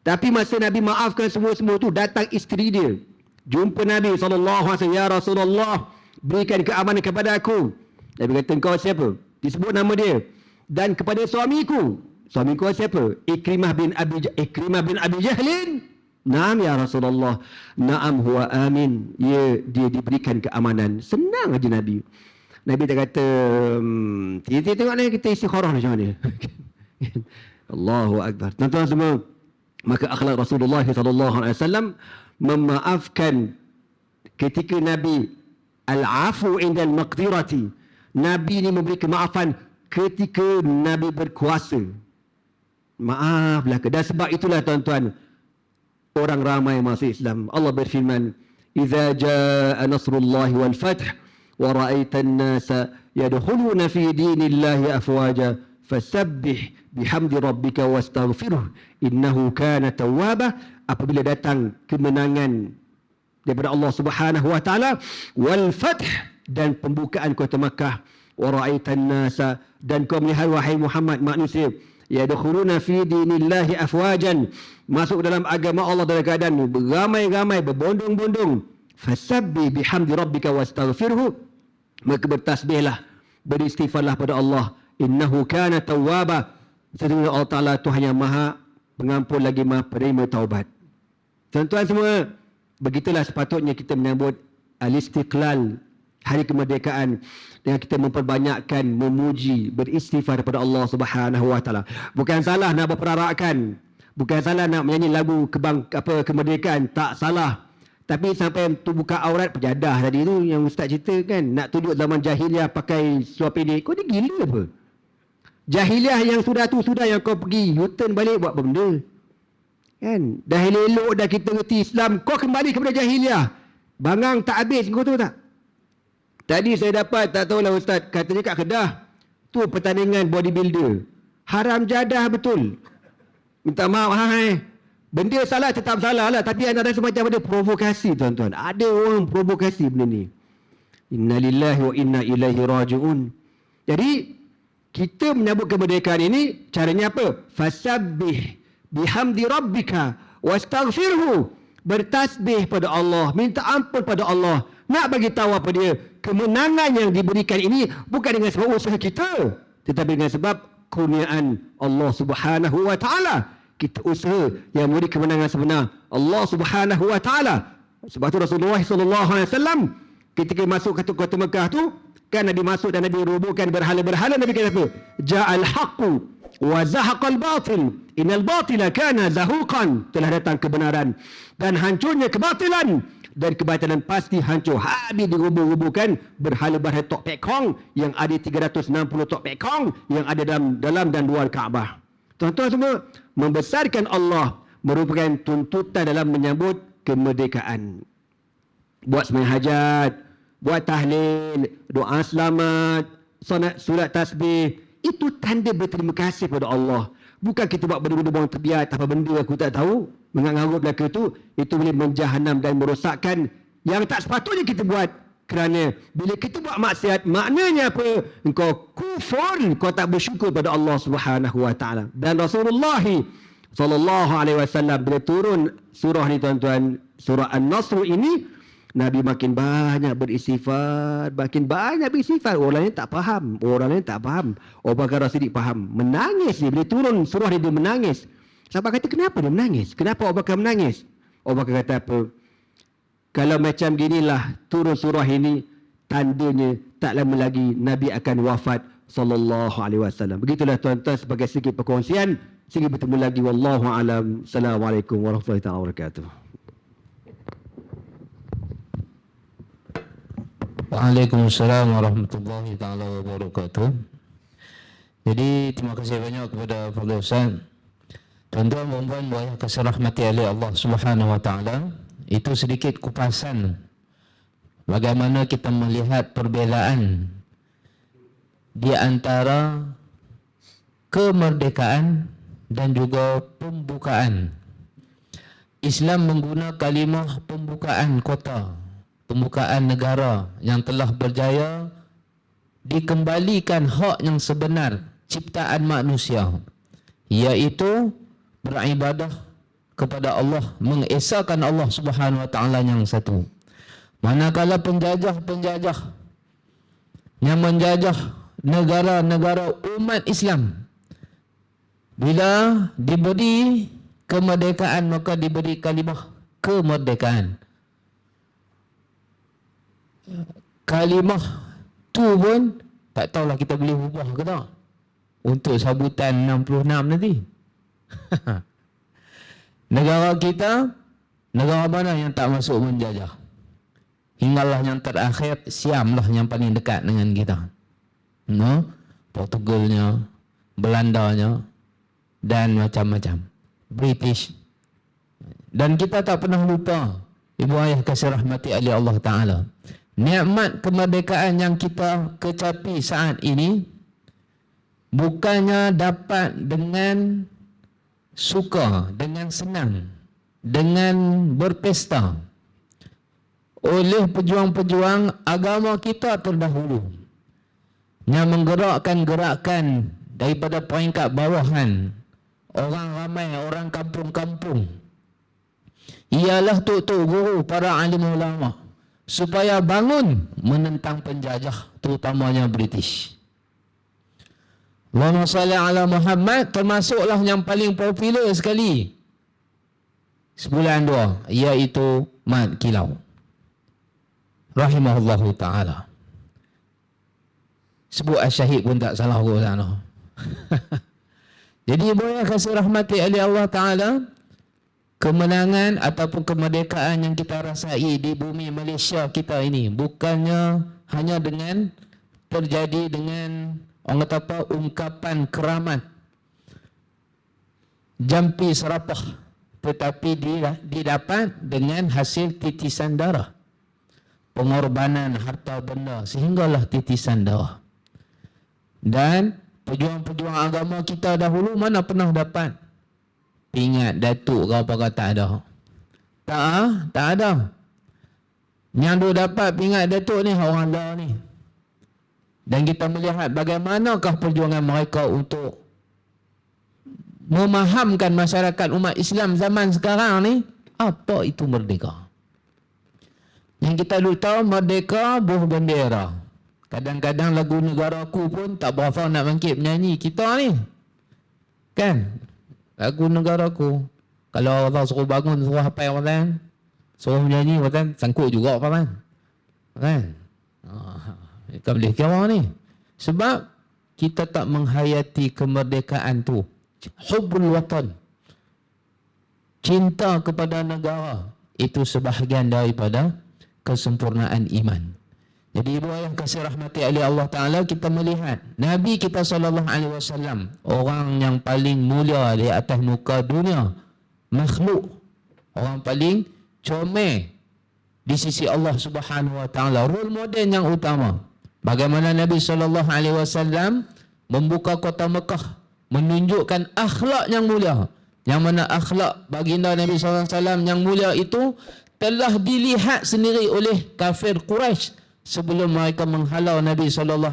Tapi masa Nabi maafkan semua-semua tu, datang isteri dia. Jumpa Nabi SAW. Ya Rasulullah, berikan keamanan kepada aku. Nabi kata, engkau siapa? Disebut nama dia. Dan kepada suamiku. Suamiku siapa? Ikrimah bin Abi Jahlin. Naam ya Rasulullah. Naam huwa amin. Ya, dia diberikan keamanan. Senang aja Nabi. Nabi tak kata, tengok ni kita istikharah macam mana. Allahu Akbar. Tuan-tuan semua, maka akhlak Rasulullah SAW memaafkan ketika Nabi al-afu indal maqdirati. Nabi ni memberi kemaafan ketika Nabi berkuasa. Maaflah. Dan sebab itulah tuan-tuan, orang ramai masuk Islam. Allah berfirman, "Idza jaa nasrullahi wal fath wa ra'aitan nasa yadkhuluna fi dinillahi afwaja fasabbih bihamdi rabbika wastaghfirhu innahu kana tawwaba." Apabila datang kemenangan daripada Allah Subhanahu wa taala, wal fath, dan pembukaan kota Makkah, wa ra'aitan nasa, dan kau melihat wahai Muhammad manusia, yadkhuluna fi dinillahi afwajan, masuk dalam agama Allah dalam keadaan beramai-ramai, berbondong-bondong. Fasabbih bihamdi rabbika wastaghfirhu, maka bertasbihlah, beristighfarlah pada Allah. Innahu kana tawwaba, sesungguhnya Allah Ta'ala Tuhan yang maha pengampun lagi maha penerima taubat. Tuan-tuan semua, begitulah sepatutnya kita menyambut Al-Istiqlal, hari kemerdekaan, dengan kita memperbanyakkan memuji, beristighfar kepada Allah Subhanahu wa taala. Bukan salah nak berperakan, bukan salah nak menyanyi lagu kemerdekaan, tak salah. Tapi sampai tu buka aurat pejadah tadi tu yang ustaz cerita kan, nak tunjuk zaman jahiliah pakai seluar pendek. Kau ni gila apa? Jahiliah yang sudah tu sudah, yang kau pergi U-turn balik buat apa benda? Kan? Dah elok dah kita ngerti Islam, kau kembali kepada jahiliah. Bangang tak habis, kau tahu tak? Tadi saya dapat, tak tahulah Ustaz, katanya kat Kedah, tu pertandingan bodybuilder. Haram jadah betul. Minta maaf, benda salah tetap salah lah. Tapi ada semacam ada provokasi, tuan-tuan. Ada orang provokasi benda ni. Inna lillahi wa inna ilaihi raji'un. Jadi, kita menyambut kemerdekaan ini, caranya apa? Fasabbih bihamdi rabbika wastaghfirhu. Bertasbih pada Allah, minta ampun pada Allah. Nak bagi tahu apa dia? Kemenangan yang diberikan ini bukan dengan sebab usaha kita, tetapi dengan sebab kurniaan Allah Subhanahu wa taala. Kita usaha yang memberi kemenangan sebenar Allah Subhanahu wa taala. Sebab tu Rasulullah sallallahu alaihi wasallam ketika masuk ke kota Mekah tu, kan Nabi masuk dan Nabi rubuhkan berhala-berhala. Nabi kata apa? Ja'al haqqu wa zahaqal batil. Innal batila kana zahuqan. Telah datang kebenaran dan hancurnya kebatilan, dan kebatilan pasti hancur. Habis dirubuh-rubuhkan berhala-berhala Tok Pek Kong yang ada 360 Tok Pek Kong yang ada dalam dan luar Kaabah. Tuan-tuan semua, membesarkan Allah merupakan tuntutan dalam menyambut kemerdekaan. Buat sembahyang hajat, buat tahlil, doa selamat, surat tasbih, itu tanda berterima kasih kepada Allah. Bukan kita buat benda-benda buang terbiat, apa benda aku tak tahu, menganggap belaka itu boleh menjahanam dan merosakkan yang tak sepatutnya kita buat. Kerana bila kita buat maksiat, maknanya apa? Engkau kufur, kau tak bersyukur pada Allah Subhanahu wa taala. Dan Rasulullah sallallahu alaihi wasallam bila turun surah ni, tuan-tuan, surah An-Nasr ini, Nabi makin banyak beristighfar, makin banyak beristighfar. Orang lain tak faham, Abu Bakar As-Siddiq faham. Menangis dia bila turun surah ni, dia menangis. Sahabat kata, kenapa dia menangis? Kenapa Abu Bakar menangis? Abu Bakar kata apa? Kalau macam ginilah turun surah ini, tandanya tak lama lagi Nabi akan wafat sallallahu alaihi wasallam. Begitulah tuan-tuan sebagai sedikit perkongsian. Sehingga bertemu lagi, wallahu alam. Assalamualaikum warahmatullahi wabarakatuh. Waalaikumsalam warahmatullahi taala wabarakatuh. Jadi terima kasih banyak kepada Fadil Ustaz. Tuan-tuan dan puan yang kasih rahmati oleh Allah Subhanahu wa taala, itu sedikit kupasan bagaimana kita melihat perbezaan di antara kemerdekaan dan juga pembukaan. Islam mengguna kalimah pembukaan kota, pembukaan negara yang telah berjaya dikembalikan hak yang sebenar ciptaan manusia, iaitu beribadah kepada Allah, mengesahkan Allah Subhanahu wa taala yang satu. Manakala penjajah-penjajah yang menjajah negara-negara umat Islam, bila diberi kemerdekaan maka diberi kalimah kemerdekaan. Kalimah tu pun tak tahulah kita boleh ubah ke tak untuk sambutan 66 nanti. Negara kita, negara mana yang tak masuk menjajah? Hinggalah yang terakhir, Siamlah yang paling dekat dengan kita. No? Portugalnya, Belandanya, dan macam-macam. British. Dan kita tak pernah lupa, ibu ayah kasih rahmati oleh Allah Ta'ala, nikmat kemerdekaan yang kita kecapi saat ini bukannya dapat dengan suka, dengan senang, dengan berpesta oleh pejuang-pejuang agama kita terdahulu yang menggerakkan gerakan daripada peringkat bawahan, orang ramai, orang kampung-kampung, ialah tok-tok guru, para alim ulama, supaya bangun menentang penjajah, terutamanya British. Allahumma salli ala Muhammad, termasuklah yang paling popular sekali sebulan 2, iaitu Mat Kilau rahimahullahu ta'ala. Sebut Asyahid pun tak salah kot sana. Jadi boleh kasih rahmati oleh Allah Ta'ala, kemenangan ataupun kemerdekaan yang kita rasai di bumi Malaysia kita ini bukannya hanya dengan terjadi dengan orang kata apa, ungkapan keramat, jampi serapah, tetapi didapat dengan hasil titisan darah. pengorbanan harta benda sehinggalah titisan darah. Dan pejuang-pejuang agama kita dahulu mana pernah dapat pingat datuk ke apa kata ada? Tak ada. Yang dia dapat pingat datuk ni orang lain ni. Dan kita melihat bagaimanakah perjuangan mereka untuk memahamkan masyarakat umat Islam zaman sekarang ni apa itu merdeka. Yang kita dulu tahu merdeka buah bendera. Kadang-kadang lagu negaraku pun tak berapa nak bangkit menyanyi kita ni. Kan? Lagu negaraku. Kalau orang suruh bangun, suruh hafal kan? Suruh menyanyi kan? Sangkut juga kan? Kan? Kita boleh kira ni. Sebab kita tak menghayati kemerdekaan tu. Hubbul watan. Cinta kepada negara. Itu sebahagian daripada kesempurnaan iman. Jadi ibu ayah kasih rahmati oleh Allah Ta'ala, kita melihat Nabi kita SAW orang yang paling mulia di atas muka dunia, makhluk, orang paling comel di sisi Allah Subhanahu Wa Ta'ala, role model yang utama. Bagaimana Nabi SAW membuka kota Mekah, menunjukkan akhlak yang mulia, yang mana akhlak baginda Nabi SAW yang mulia itu telah dilihat sendiri oleh kafir Quraisy sebelum mereka menghalau Nabi SAW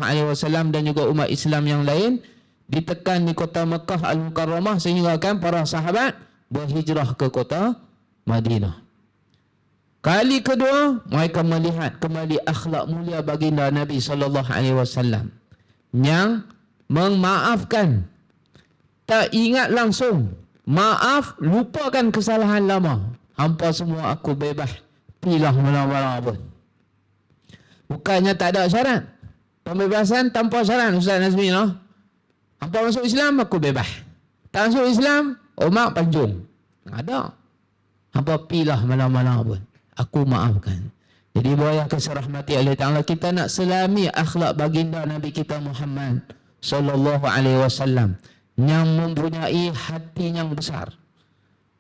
dan juga umat Islam yang lain ditekan di kota Mekah Al-Mukarramah sehingga kan para sahabat berhijrah ke kota Madinah. Kali kedua mereka melihat kembali akhlak mulia baginda Nabi SAW yang memaafkan, tak ingat langsung, maaf, lupakan kesalahan lama. Hampa semua aku bebas, pilah mana-mana pun. Bukannya tak ada syarat. Pembebasan tanpa syarat, Ustaz Nazmi, no? Hampa masuk Islam, aku bebas. Tak masuk Islam, Umar panjung. Ada. Hampa pilah mana-mana pun. Aku maafkan. Jadi buaya keserahmati Allah Ta'ala, kita nak selami akhlak baginda Nabi kita Muhammad sallallahu alaihi wasallam yang mempunyai hati yang besar.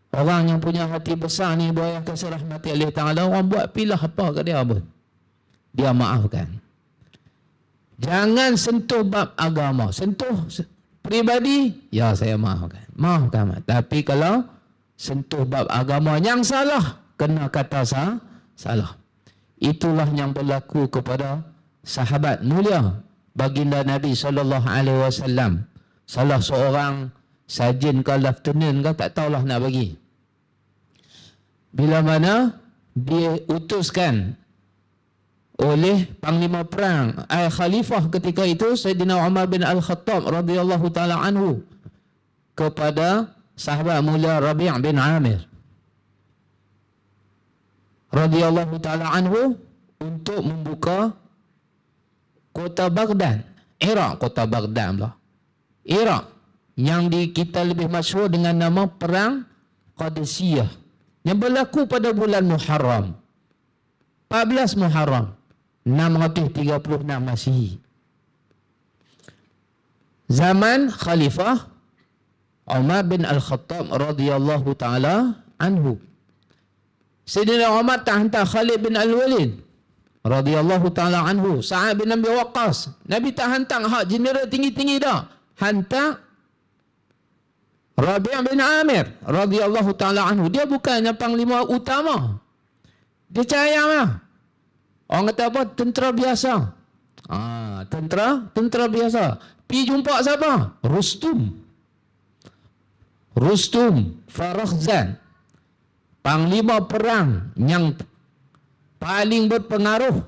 Orang yang punya hati besar ni buaya keserahmati Allah Ta'ala, orang buat pilah apa ke dia pun, dia maafkan. Jangan sentuh bab agama. Sentuh pribadi, ya saya maafkan. Maafkan. Tapi kalau sentuh bab agama yang salah, kena kata salah. Itulah yang berlaku kepada sahabat mulia baginda Nabi SAW. Salah seorang sarjan ke lieutenant ke tak tahulah nak bagi. Bila mana dia utuskan oleh panglima perang khalifah ketika itu Sayyidina Umar bin Al-Khattab radhiyallahu taala anhu kepada sahabat mulia Rabi' bin Amir radhiyallahu taala anhu untuk membuka kota Baghdad, Iraq, kota Baghdad lah, Iraq yang kita lebih masyhur dengan nama perang Qadisiyah yang berlaku pada bulan Muharram, 14 Muharram 636 Masihi, zaman Khalifah Umar bin Al-Khattab radhiyallahu taala anhu. Sayyidina Umar tak hantar Khalid bin Al-Walid radhiyallahu taala anhu, Sa'ad bin Abi Waqqas. Nabi tak hantar hak general tinggi-tinggi dah. Hantar Rabi' bin Amir radhiyallahu taala anhu. Dia bukannya panglima utama. Dia cahaya. Orang kata apa? Tentera biasa. Tentera biasa. Pi jumpa siapa? Rustum Farakhzan. Panglima perang yang paling berpengaruh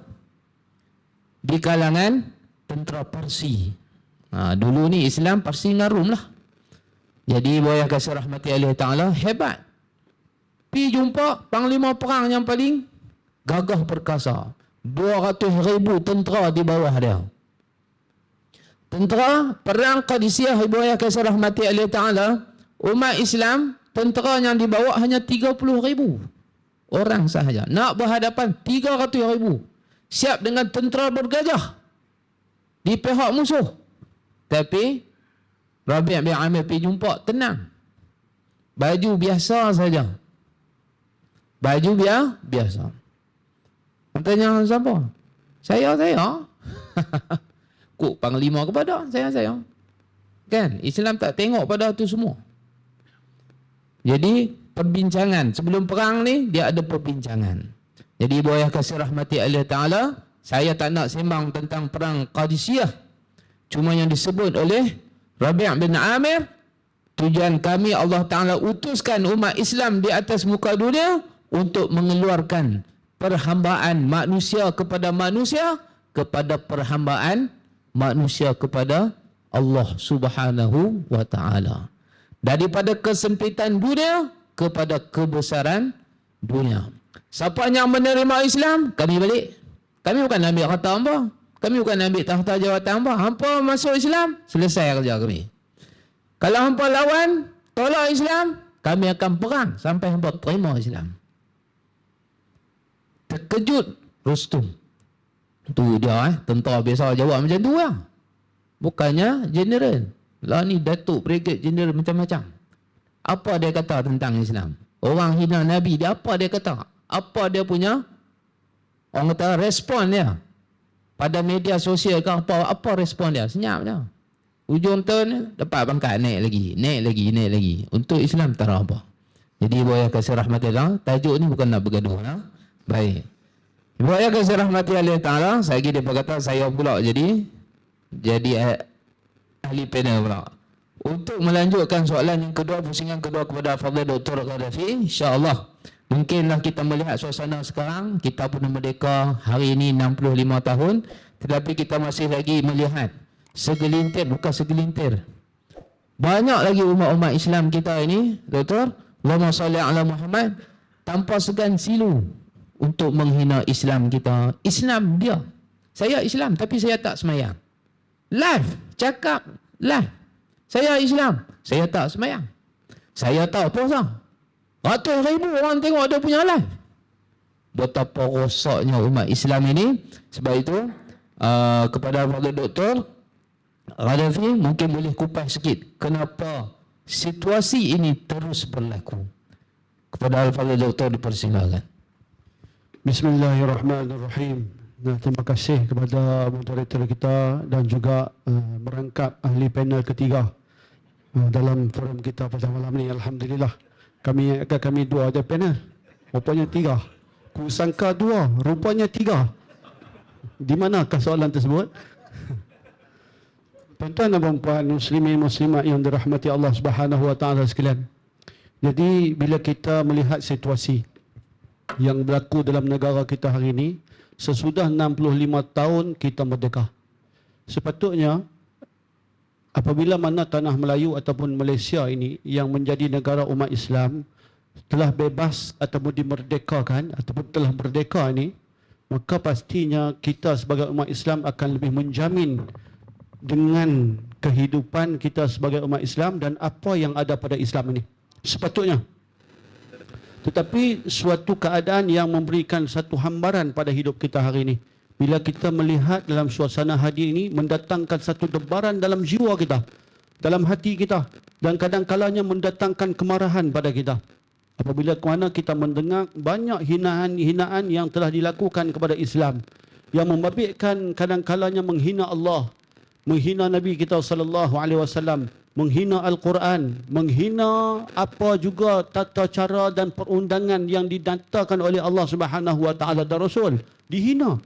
di kalangan tentera Parsi. Dulu ni Islam Parsi dengan Rom lah. Jadi buaya kasih rahmati Allah Ta'ala, hebat. Pi jumpa panglima perang yang paling gagah perkasa. 200,000 tentera di bawah dia. Tentera perang Qadisiyah, buaya kasih rahmati Allah Ta'ala, umat Islam, tentera yang dibawa hanya 30,000 orang sahaja. Nak berhadapan 300,000. Siap dengan tentera bergajah di pihak musuh. Tapi Rabi' bin Amir pergi jumpa, tenang. Baju biasa saja. Baju biasa. Tanya siapa? Saya. Kok panglima kepada saya. Kan? Islam tak tengok pada tu semua. Jadi perbincangan sebelum perang ni dia ada perbincangan. Jadi ibu ayah kasih rahmati Allah Ta'ala, saya tak nak sembang tentang perang Qadisiyah. Cuma yang disebut oleh Rabi' bin Amir, tujuan kami Allah Ta'ala utuskan umat Islam di atas muka dunia untuk mengeluarkan perhambaan manusia kepada manusia kepada perhambaan manusia kepada Allah Subhanahu wa Ta'ala. Daripada kesempitan dunia kepada kebesaran dunia. Siapa yang menerima Islam, kami balik. Kami bukan ambil harta hangpa. Kami bukan ambil tahta jawatan hangpa. Hangpa masuk Islam, selesai kerja kami. Kalau hangpa lawan, tolak Islam, kami akan perang sampai hangpa terima Islam. Terkejut Rustum. Tu dia tentera biasa jawab macam tu lah. Bukannya general. Lah ni Datuk Brigade General macam-macam. Apa dia kata tentang Islam? Orang hina Nabi dia, apa dia kata? Apa dia punya, orang kata respon dia pada media sosial ke apa respon dia? Senyap je. Ujung tahun dapat pangkat, naik lagi. Untuk Islam tak ada apa. Jadi ibu ayah kasih rahmatillah, tajuk ni bukan nak bergaduh lah. Baik. Ibu ayah kasih rahmatillah Ta'ala, saya dia berkata saya pula jadi ahli panel pula. Untuk melanjutkan soalan yang kedua, pusingan kedua kepada Fadil Dr. Gaddafi, insya-Allah mungkinlah kita melihat suasana sekarang, kita pun merdeka hari ini 65 tahun, tetapi kita masih lagi melihat segelintir, bukan segelintir, banyak lagi umat-umat Islam kita ini, Doktor, Allahumma salli ala Muhammad, tanpa segan silu untuk menghina Islam kita. Islam dia. Saya Islam tapi saya tak semayang. Live, cakap live. Saya Islam, saya tak semayang. Saya tak puasa. Ratus ribu orang tengok dia punya live. Betapa rosaknya umat Islam ini. Sebab itu kepada Fadil Doktor Gaddafi mungkin boleh kupas sikit kenapa situasi ini terus berlaku. Kepada Al-Fadil Doktor dipersilakan. Bismillahirrahmanirrahim. Nah, terima kasih kepada moderator kita dan juga merangkap ahli panel ketiga dalam forum kita pada malam ini. Alhamdulillah. Kami dua ada panel. Rupanya tiga. Kusangka dua, rupanya tiga. Di manakah soalan tersebut? Tuan-tuan dan puan-puan muslimin muslimat yang dirahmati Allah Subhanahu wa taala sekalian. Jadi bila kita melihat situasi yang berlaku dalam negara kita hari ini, sesudah 65 tahun kita merdeka, sepatutnya apabila mana tanah Melayu ataupun Malaysia ini yang menjadi negara umat Islam telah bebas ataupun dimerdekakan ataupun telah merdeka ini, maka pastinya kita sebagai umat Islam akan lebih menjamin dengan kehidupan kita sebagai umat Islam dan apa yang ada pada Islam ini. Sepatutnya. Tetapi suatu keadaan yang memberikan satu hambaran pada hidup kita hari ini, bila kita melihat dalam suasana hadi ini, mendatangkan satu debaran dalam jiwa kita, dalam hati kita, dan kadang-kalanya mendatangkan kemarahan pada kita. Apabila mana kita mendengar banyak hinaan-hinaan yang telah dilakukan kepada Islam, yang membabitkan kadang-kalanya menghina Allah, menghina Nabi kita sallallahu alaihi wasallam, menghina Al-Quran, menghina apa juga tata cara dan perundangan yang didatangkan oleh Allah Subhanahu wa taala dan Rasul, dihina.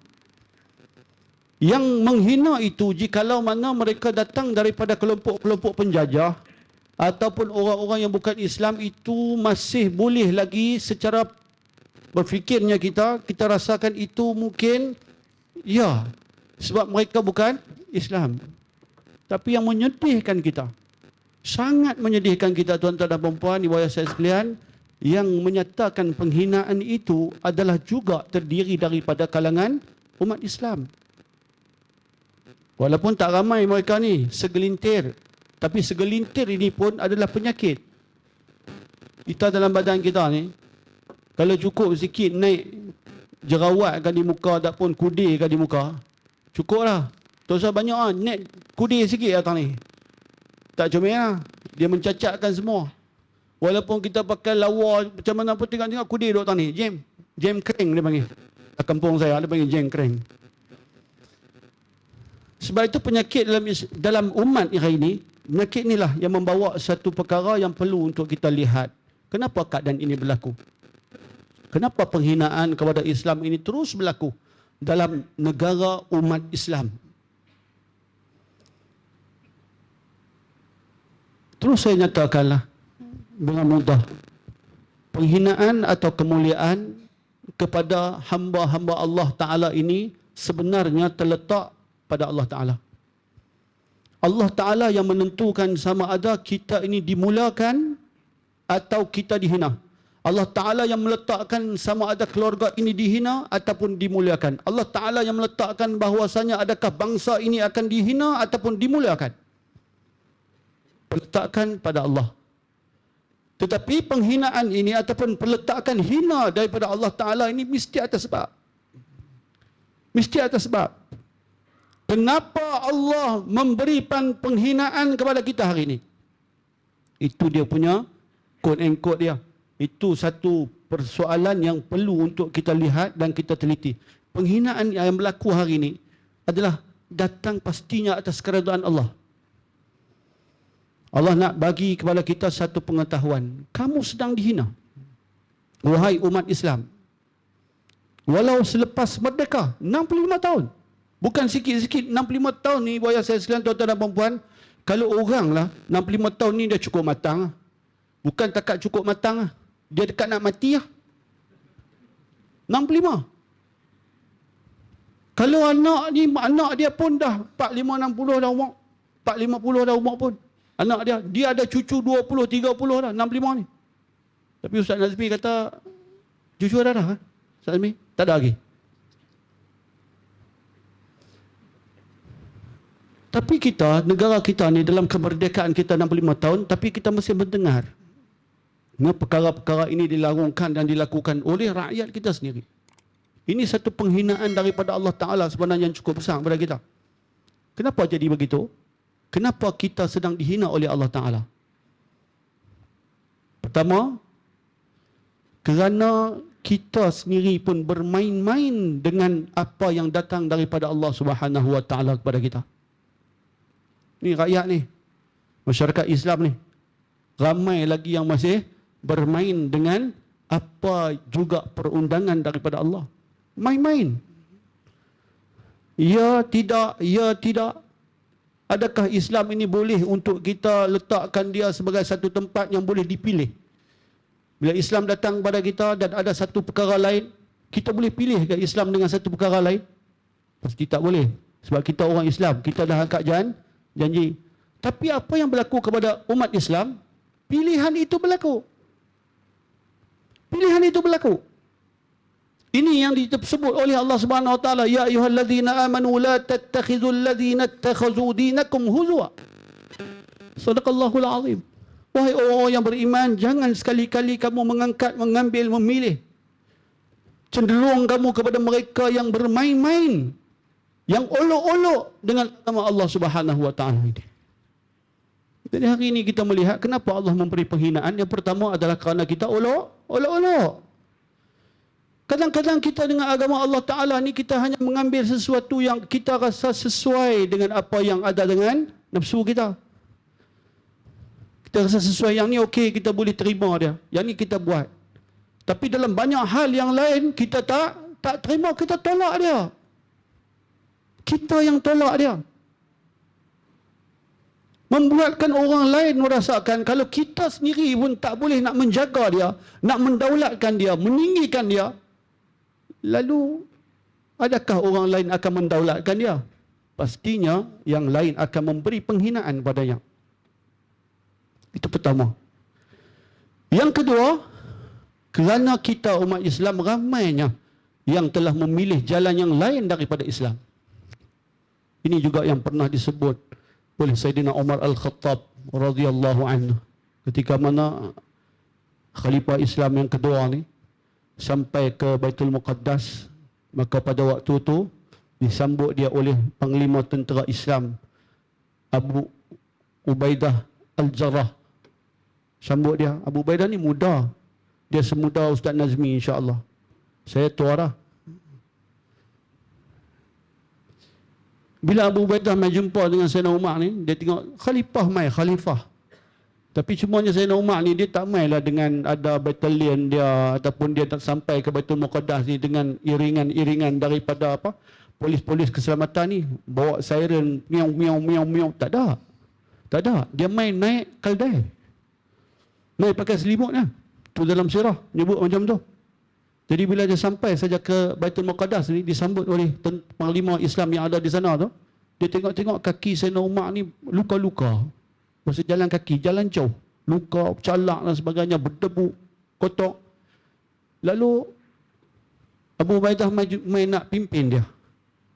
Yang menghina itu jikalau mana mereka datang daripada kelompok-kelompok penjajah ataupun orang-orang yang bukan Islam, itu masih boleh lagi secara berfikirnya kita rasakan itu mungkin ya, sebab mereka bukan Islam. Tapi yang menyedihkan kita, sangat menyedihkan kita tuan-tuan dan puan-puan, ibu ayah saya sekalian, yang menyatakan penghinaan itu adalah juga terdiri daripada kalangan umat Islam. Walaupun tak ramai mereka ni, segelintir, tapi segelintir ini pun adalah penyakit. Kita dalam badan kita ni, kalau cukup sikit naik jerawat kan di muka ataupun kudir kan di muka, cukuplah. Tak usah banyak lah, naik kudir sikit atas ni, tak comel lah. Dia mencacatkan semua. Walaupun kita pakai lawa macam mana pun, tengok kudir duduk atas ni. Jam kering dia panggil. Kampung saya ada panggil jengkreng. Sebab itu penyakit dalam umat hari ini, penyakit inilah yang membawa satu perkara yang perlu untuk kita lihat. Kenapa keadaan ini berlaku? Kenapa penghinaan kepada Islam ini terus berlaku dalam negara umat Islam? Terus saya nyatakanlah dengan mudah, penghinaan atau kemuliaan kepada hamba-hamba Allah Ta'ala ini sebenarnya terletak pada Allah Ta'ala. Allah Ta'ala yang menentukan sama ada kita ini dimuliakan atau kita dihina. Allah Ta'ala yang meletakkan sama ada keluarga ini dihina ataupun dimuliakan. Allah Ta'ala yang meletakkan bahawasanya adakah bangsa ini akan dihina ataupun dimuliakan. Peletakan pada Allah. Tetapi penghinaan ini ataupun peletakan hina daripada Allah Ta'ala ini mesti atas sebab. Mesti atas sebab. Kenapa Allah memberi penghinaan kepada kita hari ini? Itu dia punya quote and quote dia. Itu satu persoalan yang perlu untuk kita lihat dan kita teliti. Penghinaan yang berlaku hari ini adalah datang pastinya atas keredaan Allah. Allah nak bagi kepada kita satu pengetahuan. Kamu sedang dihina. Wahai umat Islam. Walau selepas merdeka, 65 tahun. Bukan sikit-sikit, 65 tahun ni, buaya saya sekalian tuan-tuan dan perempuan, kalau orang lah, 65 tahun ni dia cukup matang. Bukan takat cukup matang. Dia dekat nak mati lah. 65. Kalau anak dia pun dah 45-60 dah umur. 40-50 dah umur pun. Anak dia ada cucu 20-30 dah, 65 ni. Tapi Ustaz Nazmi kata, cucu ada dah. Ustaz Nazmi, tak ada lagi. Tapi kita, negara kita ni dalam kemerdekaan kita 65 tahun, tapi kita masih mendengar perkara-perkara ini dilarungkan dan dilakukan oleh rakyat kita sendiri. Ini satu penghinaan daripada Allah Ta'ala sebenarnya yang cukup besar kepada kita. Kenapa jadi begitu? Kenapa kita sedang dihina oleh Allah Ta'ala? Pertama, kerana kita sendiri pun bermain-main dengan apa yang datang daripada Allah Subhanahu Wa Ta'ala kepada kita. Ni rakyat ni, masyarakat Islam ni, ramai lagi yang masih bermain dengan apa juga perundangan daripada Allah. Main-main. Ya tidak, ya tidak. Adakah Islam ini boleh untuk kita letakkan dia sebagai satu tempat yang boleh dipilih? Bila Islam datang kepada kita dan ada satu perkara lain, kita boleh pilih ke Islam dengan satu perkara lain? Pasti tak boleh. Sebab kita orang Islam, kita dah angkat janji. Tapi apa yang berlaku kepada umat Islam? Pilihan itu berlaku. Pilihan itu berlaku. Ini yang disebut oleh Allah Subhanahu Wa Taala, ya ayyuhallazina amanu la tattakhidhul ladzina ittakhadhu dinakum huzwa. Sadaqallahul azim. Wahai orang yang beriman, jangan sekali-kali kamu mengambil, memilih. Cenderung kamu kepada mereka yang bermain-main, yang olok-olok dengan nama Allah Subhanahu Wa Taala ini. Jadi hari ini kita melihat kenapa Allah memberi penghinaan. Yang pertama adalah kerana kita olok-olok. Kadang-kadang kita dengan agama Allah Ta'ala ni kita hanya mengambil sesuatu yang kita rasa sesuai dengan apa yang ada dengan nafsu kita. Kita rasa sesuai yang ni okey, kita boleh terima dia. Yang ni kita buat. Tapi dalam banyak hal yang lain kita tak terima, kita tolak dia. Kita yang tolak dia. Membuatkan orang lain merasakan kalau kita sendiri pun tak boleh nak menjaga dia, nak mendaulatkan dia, meninggikan dia, lalu adakah orang lain akan mendaulatkan dia? Pastinya yang lain akan memberi penghinaan padanya. Itu pertama. Yang kedua, kerana kita umat Islam ramainya yang telah memilih jalan yang lain daripada Islam. Ini juga yang pernah disebut oleh Sayyidina Umar Al-Khattab radhiyallahu anhu, ketika mana Khalifah Islam yang kedua ni sampai ke Baitul Muqaddas, maka pada waktu itu disambut dia oleh Panglima Tentera Islam Abu Ubaidah Al-Jarrah. Sambut dia. Abu Ubaidah ni muda. Dia semuda Ustaz Nazmi insya-Allah. Saya tua dah. Bila Abu Ubaidah mai jumpa dengan Sayyidina Umar ni, dia tengok khalifah mai, khalifah. Tapi cumanya Sayyidina Umar ni dia tak mailah dengan ada batalion dia ataupun dia tak sampai ke Baitul Muqaddas ni dengan iringan-iringan daripada apa? Polis-polis keselamatan ni bawa siren miau miau miau miau, tak ada. Tak ada. Dia main naik keldai. Naik pakai selimutnya. Tu dalam sirah nyebut macam tu. Jadi bila dia sampai saja ke Baitul Muqaddas ni, disambut oleh panglima Islam yang ada di sana tu, dia tengok-tengok kaki Sayyidina Umar ni luka-luka. Masa jalan kaki, jalan jauh, luka, calak dan sebagainya, berdebu, kotor. Lalu Abu Ubaidah main nak pimpin dia.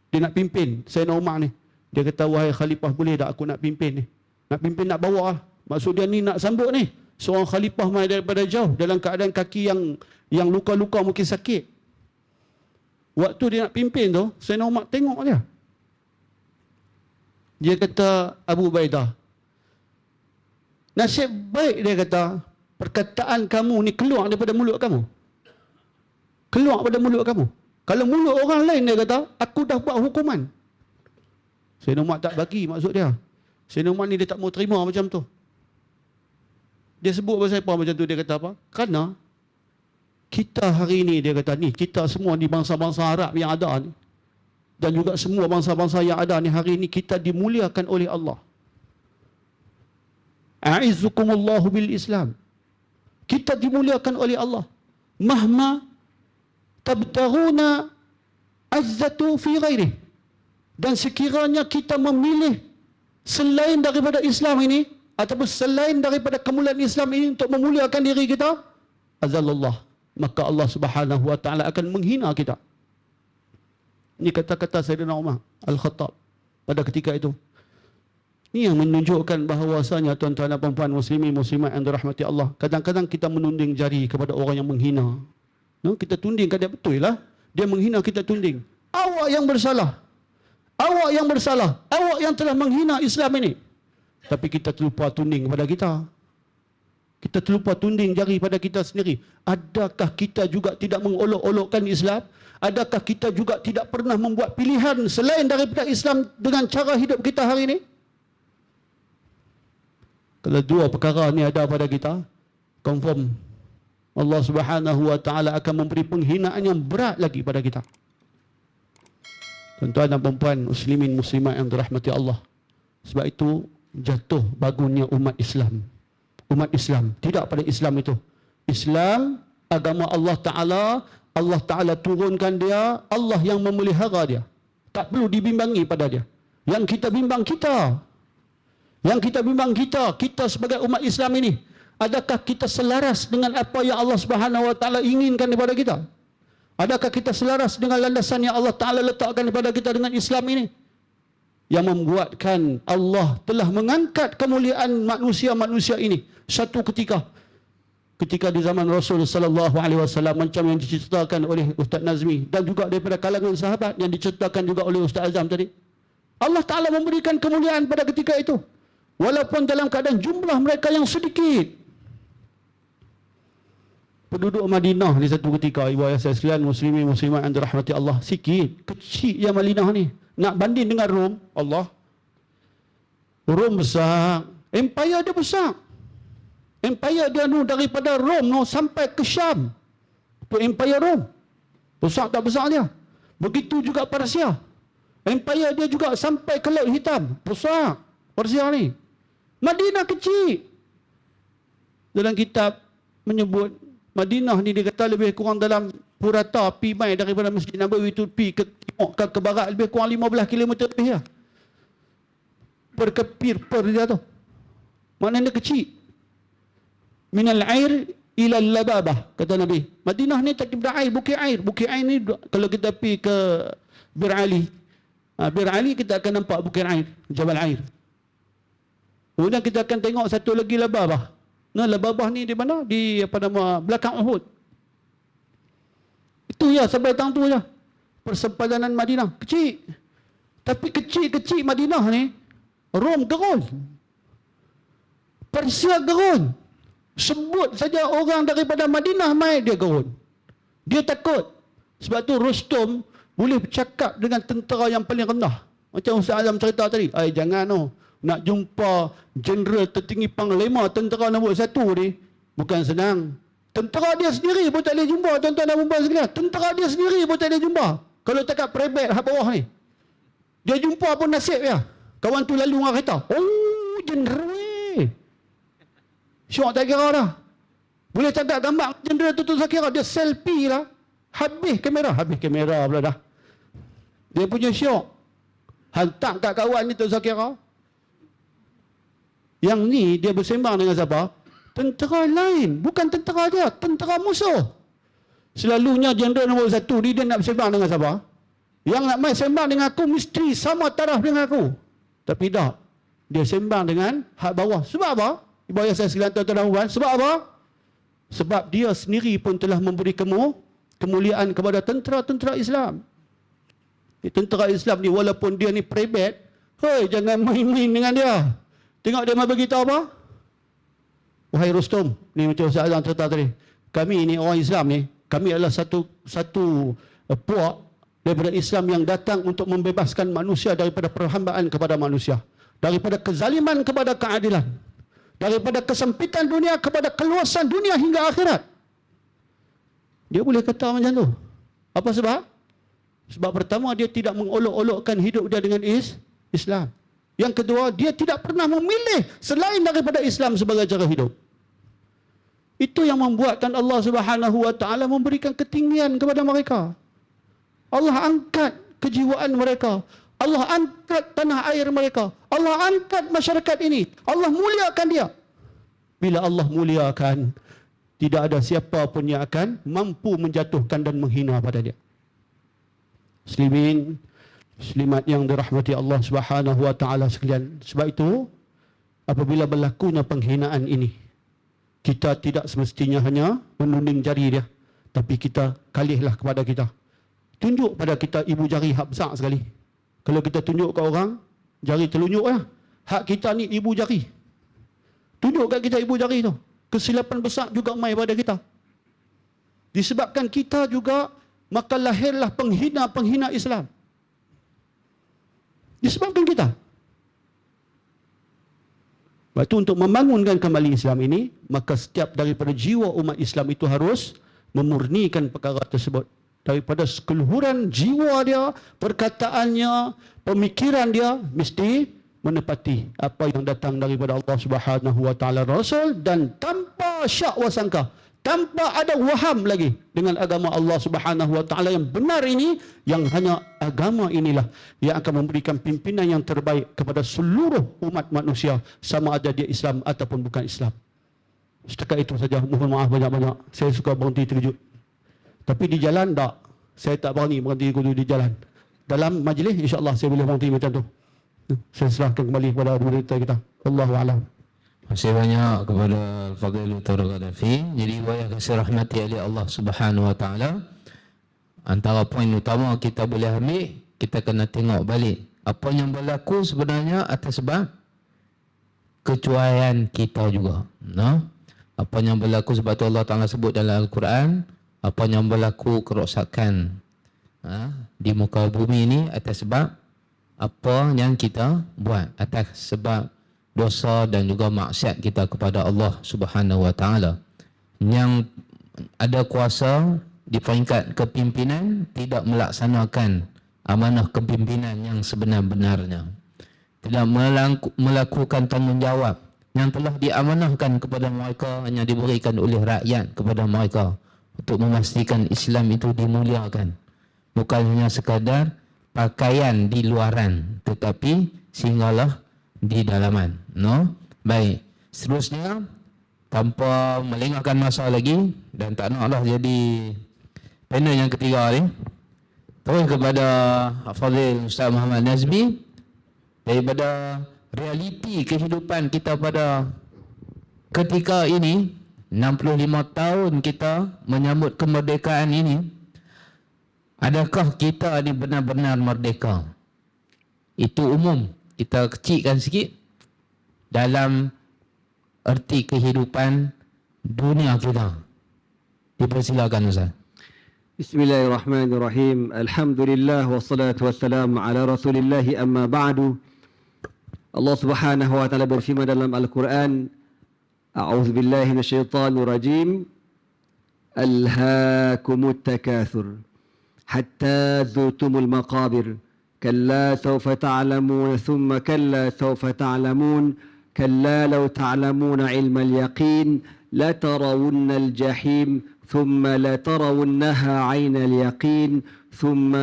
Dia nak pimpin Sayyidina Umar ni. Dia kata, wahai khalifah, boleh tak aku nak pimpin ni? Nak pimpin, nak bawa lah. Maksud dia ni nak sambut ni. Seorang khalifah main daripada jauh dalam keadaan kaki yang luka-luka mungkin sakit. Waktu dia nak pimpin tu, Sayyidina Umar tengok dia. Dia kata, Abu Ubaidah, nasib baik, dia kata, perkataan kamu ni keluar daripada mulut kamu. Keluar daripada mulut kamu. Kalau mulut orang lain, dia kata, aku dah buat hukuman. Sayyidina Umar tak bagi maksud dia. Sayyidina Umar ni dia tak mau terima macam tu. Dia sebut pasal apa macam tu, dia kata apa? Kerana kita hari ni, dia kata ni, kita semua ni bangsa-bangsa Arab yang ada ni, dan juga semua bangsa-bangsa yang ada ni hari ni, kita dimuliakan oleh Allah. A'izzukumullahu bil Islam. Kita dimuliakan oleh Allah. Mahma tabtaghuna azzatu fi ghairih. Dan sekiranya kita memilih selain daripada Islam ini, ataupun selain daripada kemuliaan Islam ini untuk memuliakan diri kita, azallallah, maka Allah Subhanahu wa taala akan menghina kita. Ini kata-kata Sayyidina Umar Al-Khattab pada ketika itu. Ini yang menunjukkan bahawasanya tuan-tuan dan puan-puan muslimin muslimat yang dirahmati Allah, kadang-kadang kita menunding jari kepada orang yang menghina. No, kita tunding kan dia, betul lah. Dia menghina, kita tunding. Awak yang bersalah. Awak yang bersalah. Awak yang telah menghina Islam ini. Tapi kita terlupa tunding kepada kita. Kita terlupa tunding jari pada kita sendiri. Adakah kita juga tidak mengolok-olokkan Islam? Adakah kita juga tidak pernah membuat pilihan selain daripada Islam dengan cara hidup kita hari ini? Kalau dua perkara ni ada pada kita, confirm Allah Subhanahu wa taala akan memberi penghinaan yang berat lagi pada kita. Tuan-tuan dan puan-puan muslimin muslimat yang dirahmati Allah. Sebab itu jatuh bangunnya umat Islam. Umat Islam, tidak pada Islam itu. Islam, agama Allah Ta'ala turunkan dia, Allah yang memelihara dia. Tak perlu dibimbangi pada dia. Yang kita bimbang kita. Yang kita bimbang kita sebagai umat Islam ini. Adakah kita selaras dengan apa yang Allah Subhanahu wa taala inginkan daripada kita? Adakah kita selaras dengan landasan yang Allah Ta'ala letakkan daripada kita dengan Islam ini? Yang membuatkan Allah telah mengangkat kemuliaan manusia-manusia ini satu ketika di zaman Rasul sallallahu alaihi wasallam, macam yang diceritakan oleh Ustaz Nazmi dan juga daripada kalangan sahabat yang diceritakan juga oleh Ustaz Azam tadi. Allah Ta'ala memberikan kemuliaan pada ketika itu walaupun dalam keadaan jumlah mereka yang sedikit. Penduduk Madinah di satu ketika, ibu ayah saya sekalian muslimin muslimat yang dirahmati Allah, sikit, kecil yang Madinah ni. Nak banding dengan Rom, Allah. Rom besar, empire dia besar. Empire dia nu daripada Rom nu sampai ke Syam. Itu empire Rom. Besar tak besar dia. Begitu juga Persia. Empire dia juga sampai ke Laut Hitam. Besar Persia ni. Madinah kecil. Dalam kitab menyebut Madinah ni dia kata lebih kurang dalam purata pi mai daripada Masjid Nabawi itu pi ke timur ke barat lebih kurang 15 km lebih lah. Per dia tu. Maknanya kecil. Minal air ila lababah, kata Nabi. Madinah ni tak ada air, bukit air. Bukit air ni kalau kita pi ke Bir Ali. Bir Ali kita akan nampak bukit air, Jabal Air. Kemudian kita akan tengok satu lagi lababah. Nah, lababah ni di mana? Di apa nama? Belakang Uhud. Itu ya, sampai tang tu ya. Persempadanan Madinah kecil. Tapi kecil-kecil Madinah ni, Rom gerun. Persia gerun. Sebut saja orang daripada Madinah mai dia gerun. Dia takut. Sebab tu Rustum boleh bercakap dengan tentera yang paling rendah. Macam Ustaz Azam cerita tadi, jangan nak jumpa jeneral tertinggi panglima tentera nombor 1 ni bukan senang. Tentera dia sendiri pun tak boleh jumpa, tuan-tuan dan puan sekalian. Tentera dia sendiri pun tak boleh jumpa. Kalau cakap prebet hak bawah ni, dia jumpa pun nasib ya. Kawan tu lalu dengan kereta. Oh, jeneral ni. Syok tak kira dah. Boleh cakap gambar jeneral tu tak kira. Dia selfie lah. Habis kamera pula dah. Dia punya syok. Hantar kat kawan ni tu Zakira. Yang ni dia bersembang dengan siapa? Tentera lain. Bukan tentera dia. Tentera musuh. Selalunya jeneral nombor 1 ni dia nak bersembang dengan siapa? Yang nak main sembang dengan aku mesti sama taraf dengan aku. Tapi tak. Dia sembang dengan hak bawah. Sebab apa? Ibu ayah saya sekalian tuan-tuan dan puan. Sebab apa? Sebab dia sendiri pun telah memberi kemuliaan kepada tentera-tentera Islam. Tentera Islam ni walaupun dia ni prebet, jangan main-main dengan dia. Tengok dia main beritahu apa? Wahai Rustum, ni macam Ustaz Azam cerita tadi. Kami ni orang Islam ni, kami adalah satu puak daripada Islam yang datang untuk membebaskan manusia daripada perhambaan kepada manusia, daripada kezaliman kepada keadilan, daripada kesempitan dunia kepada keluasan dunia hingga akhirat. Dia boleh kata macam tu. Apa sebab? Sebab pertama, dia tidak mengolok-olokkan hidup dia dengan Islam. Yang kedua, dia tidak pernah memilih selain daripada Islam sebagai cara hidup. Itu yang membuatkan Allah Subhanahu Wa Taala memberikan ketinggian kepada mereka. Allah angkat kejiwaan mereka. Allah angkat tanah air mereka. Allah angkat masyarakat ini. Allah muliakan dia. Bila Allah muliakan, tidak ada siapa pun yang akan mampu menjatuhkan dan menghina pada dia. Muslimin, muslimat yang dirahmati Allah Subhanahu Wa Taala sekalian. Sebab itu, apabila berlakunya penghinaan ini, kita tidak semestinya hanya menunding jari dia, tapi kita kalihlah kepada kita. Tunjuk pada kita ibu jari hak besar sekali. Kalau kita tunjuk ke orang, jari telunjuk lah. Hak kita ni ibu jari. Tunjuk kat kita ibu jari tu. Kesilapan besar juga mai pada kita. Disebabkan kita juga, maka lahirlah penghina-penghina Islam. Disebabkan kita. Sebab itu untuk membangunkan kembali Islam ini, maka setiap daripada jiwa umat Islam itu harus memurnikan perkara tersebut. Daripada keluhuran jiwa dia, perkataannya, pemikiran dia, mesti menepati apa yang datang daripada Allah Subhanahu Wa Taala, Rasul, dan tanpa syak wa sangka, tanpa ada waham lagi dengan agama Allah Subhanahu Wa Taala yang benar ini, yang hanya agama inilah yang akan memberikan pimpinan yang terbaik kepada seluruh umat manusia, sama ada dia Islam ataupun bukan Islam. Setakat itu saja. Mohon maaf banyak-banyak. Saya suka berhenti terkejut. Tapi di jalan tak. Saya tak berani berhenti di jalan. Dalam majlis insya-Allah saya boleh berhenti macam tu. Saya serahkan kembali kepada moderator kita. Allahu a'lam. Terima kasih banyak kepada Al-Fadhil Dr. Gaddafi. Jadi yang kasih rahmati oleh Allah Subhanahu Wa Taala, antara poin utama kita boleh ambil, kita kena tengok balik apa yang berlaku sebenarnya atas sebab kecuaian kita juga. Apa yang berlaku sebab tu Allah Taala sebut dalam Al-Quran, apa yang berlaku kerosakan di muka bumi ini atas sebab apa yang kita buat, atas sebab dosa dan juga maksiat kita kepada Allah Subhanahu Wa Taala. Yang ada kuasa di peringkat kepimpinan tidak melaksanakan amanah kepimpinan yang sebenar-benarnya, tidak melakukan tanggungjawab yang telah diamanahkan kepada mereka, yang diberikan oleh rakyat kepada mereka, untuk memastikan Islam itu dimuliakan. Bukan hanya sekadar pakaian di luaran, tetapi sehinggalah di dalaman. Baik, seterusnya tanpa melengahkan masa lagi dan tak naklah jadi panel yang ketiga ni, terus kepada Fadhil Ustaz Muhammad Nazmi daripada realiti kehidupan kita pada ketika ini, 65 tahun kita menyambut kemerdekaan ini. Adakah kita ni benar-benar merdeka? Itu umum. Kita kecilkan sikit dalam erti kehidupan dunia kita. Dipersilakan Ustaz. Bismillahirrahmanirrahim. Alhamdulillah wassalatu wassalamu ala Rasulillah amma ba'du. Allah Subhanahu wa taala berfirman dalam Al-Quran, A'udzu billahi minasyaitonir rajim. Alhaakumut takatsur hatta zurtumul maqabir. Kalla sawfa ta'lamun thumma kalla sawfa ta'lamun. Kalla law ta'lamuna ilmal yaqin la tarawunnal jahim. ثم لترونها عين اليقين ثم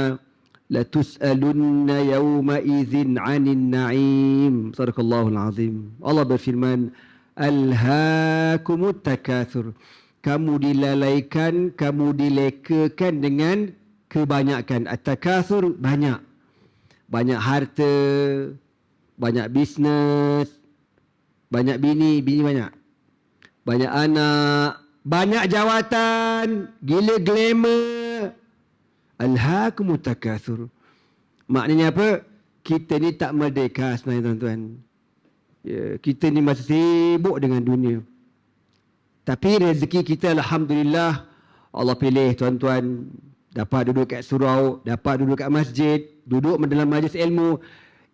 لتسألن يومئذ عن النعيم. صدق الله العظيم. Allah berfirman, Alhaakumut takatsur. Kamu dilalaikan, kamu dilekakan dengan kebanyakan. At-takatsur banyak. Banyak harta, banyak bisnes, banyak bini banyak. Banyak anak, banyak jawatan, gila glamour. Alhaakumut takatsur. Maknanya apa? Kita ni tak merdeka sebenarnya tuan-tuan. Ya, kita ni masih sibuk dengan dunia. Tapi rezeki kita alhamdulillah Allah pilih tuan-tuan. Dapat duduk kat surau, dapat duduk kat masjid, duduk dalam majlis ilmu.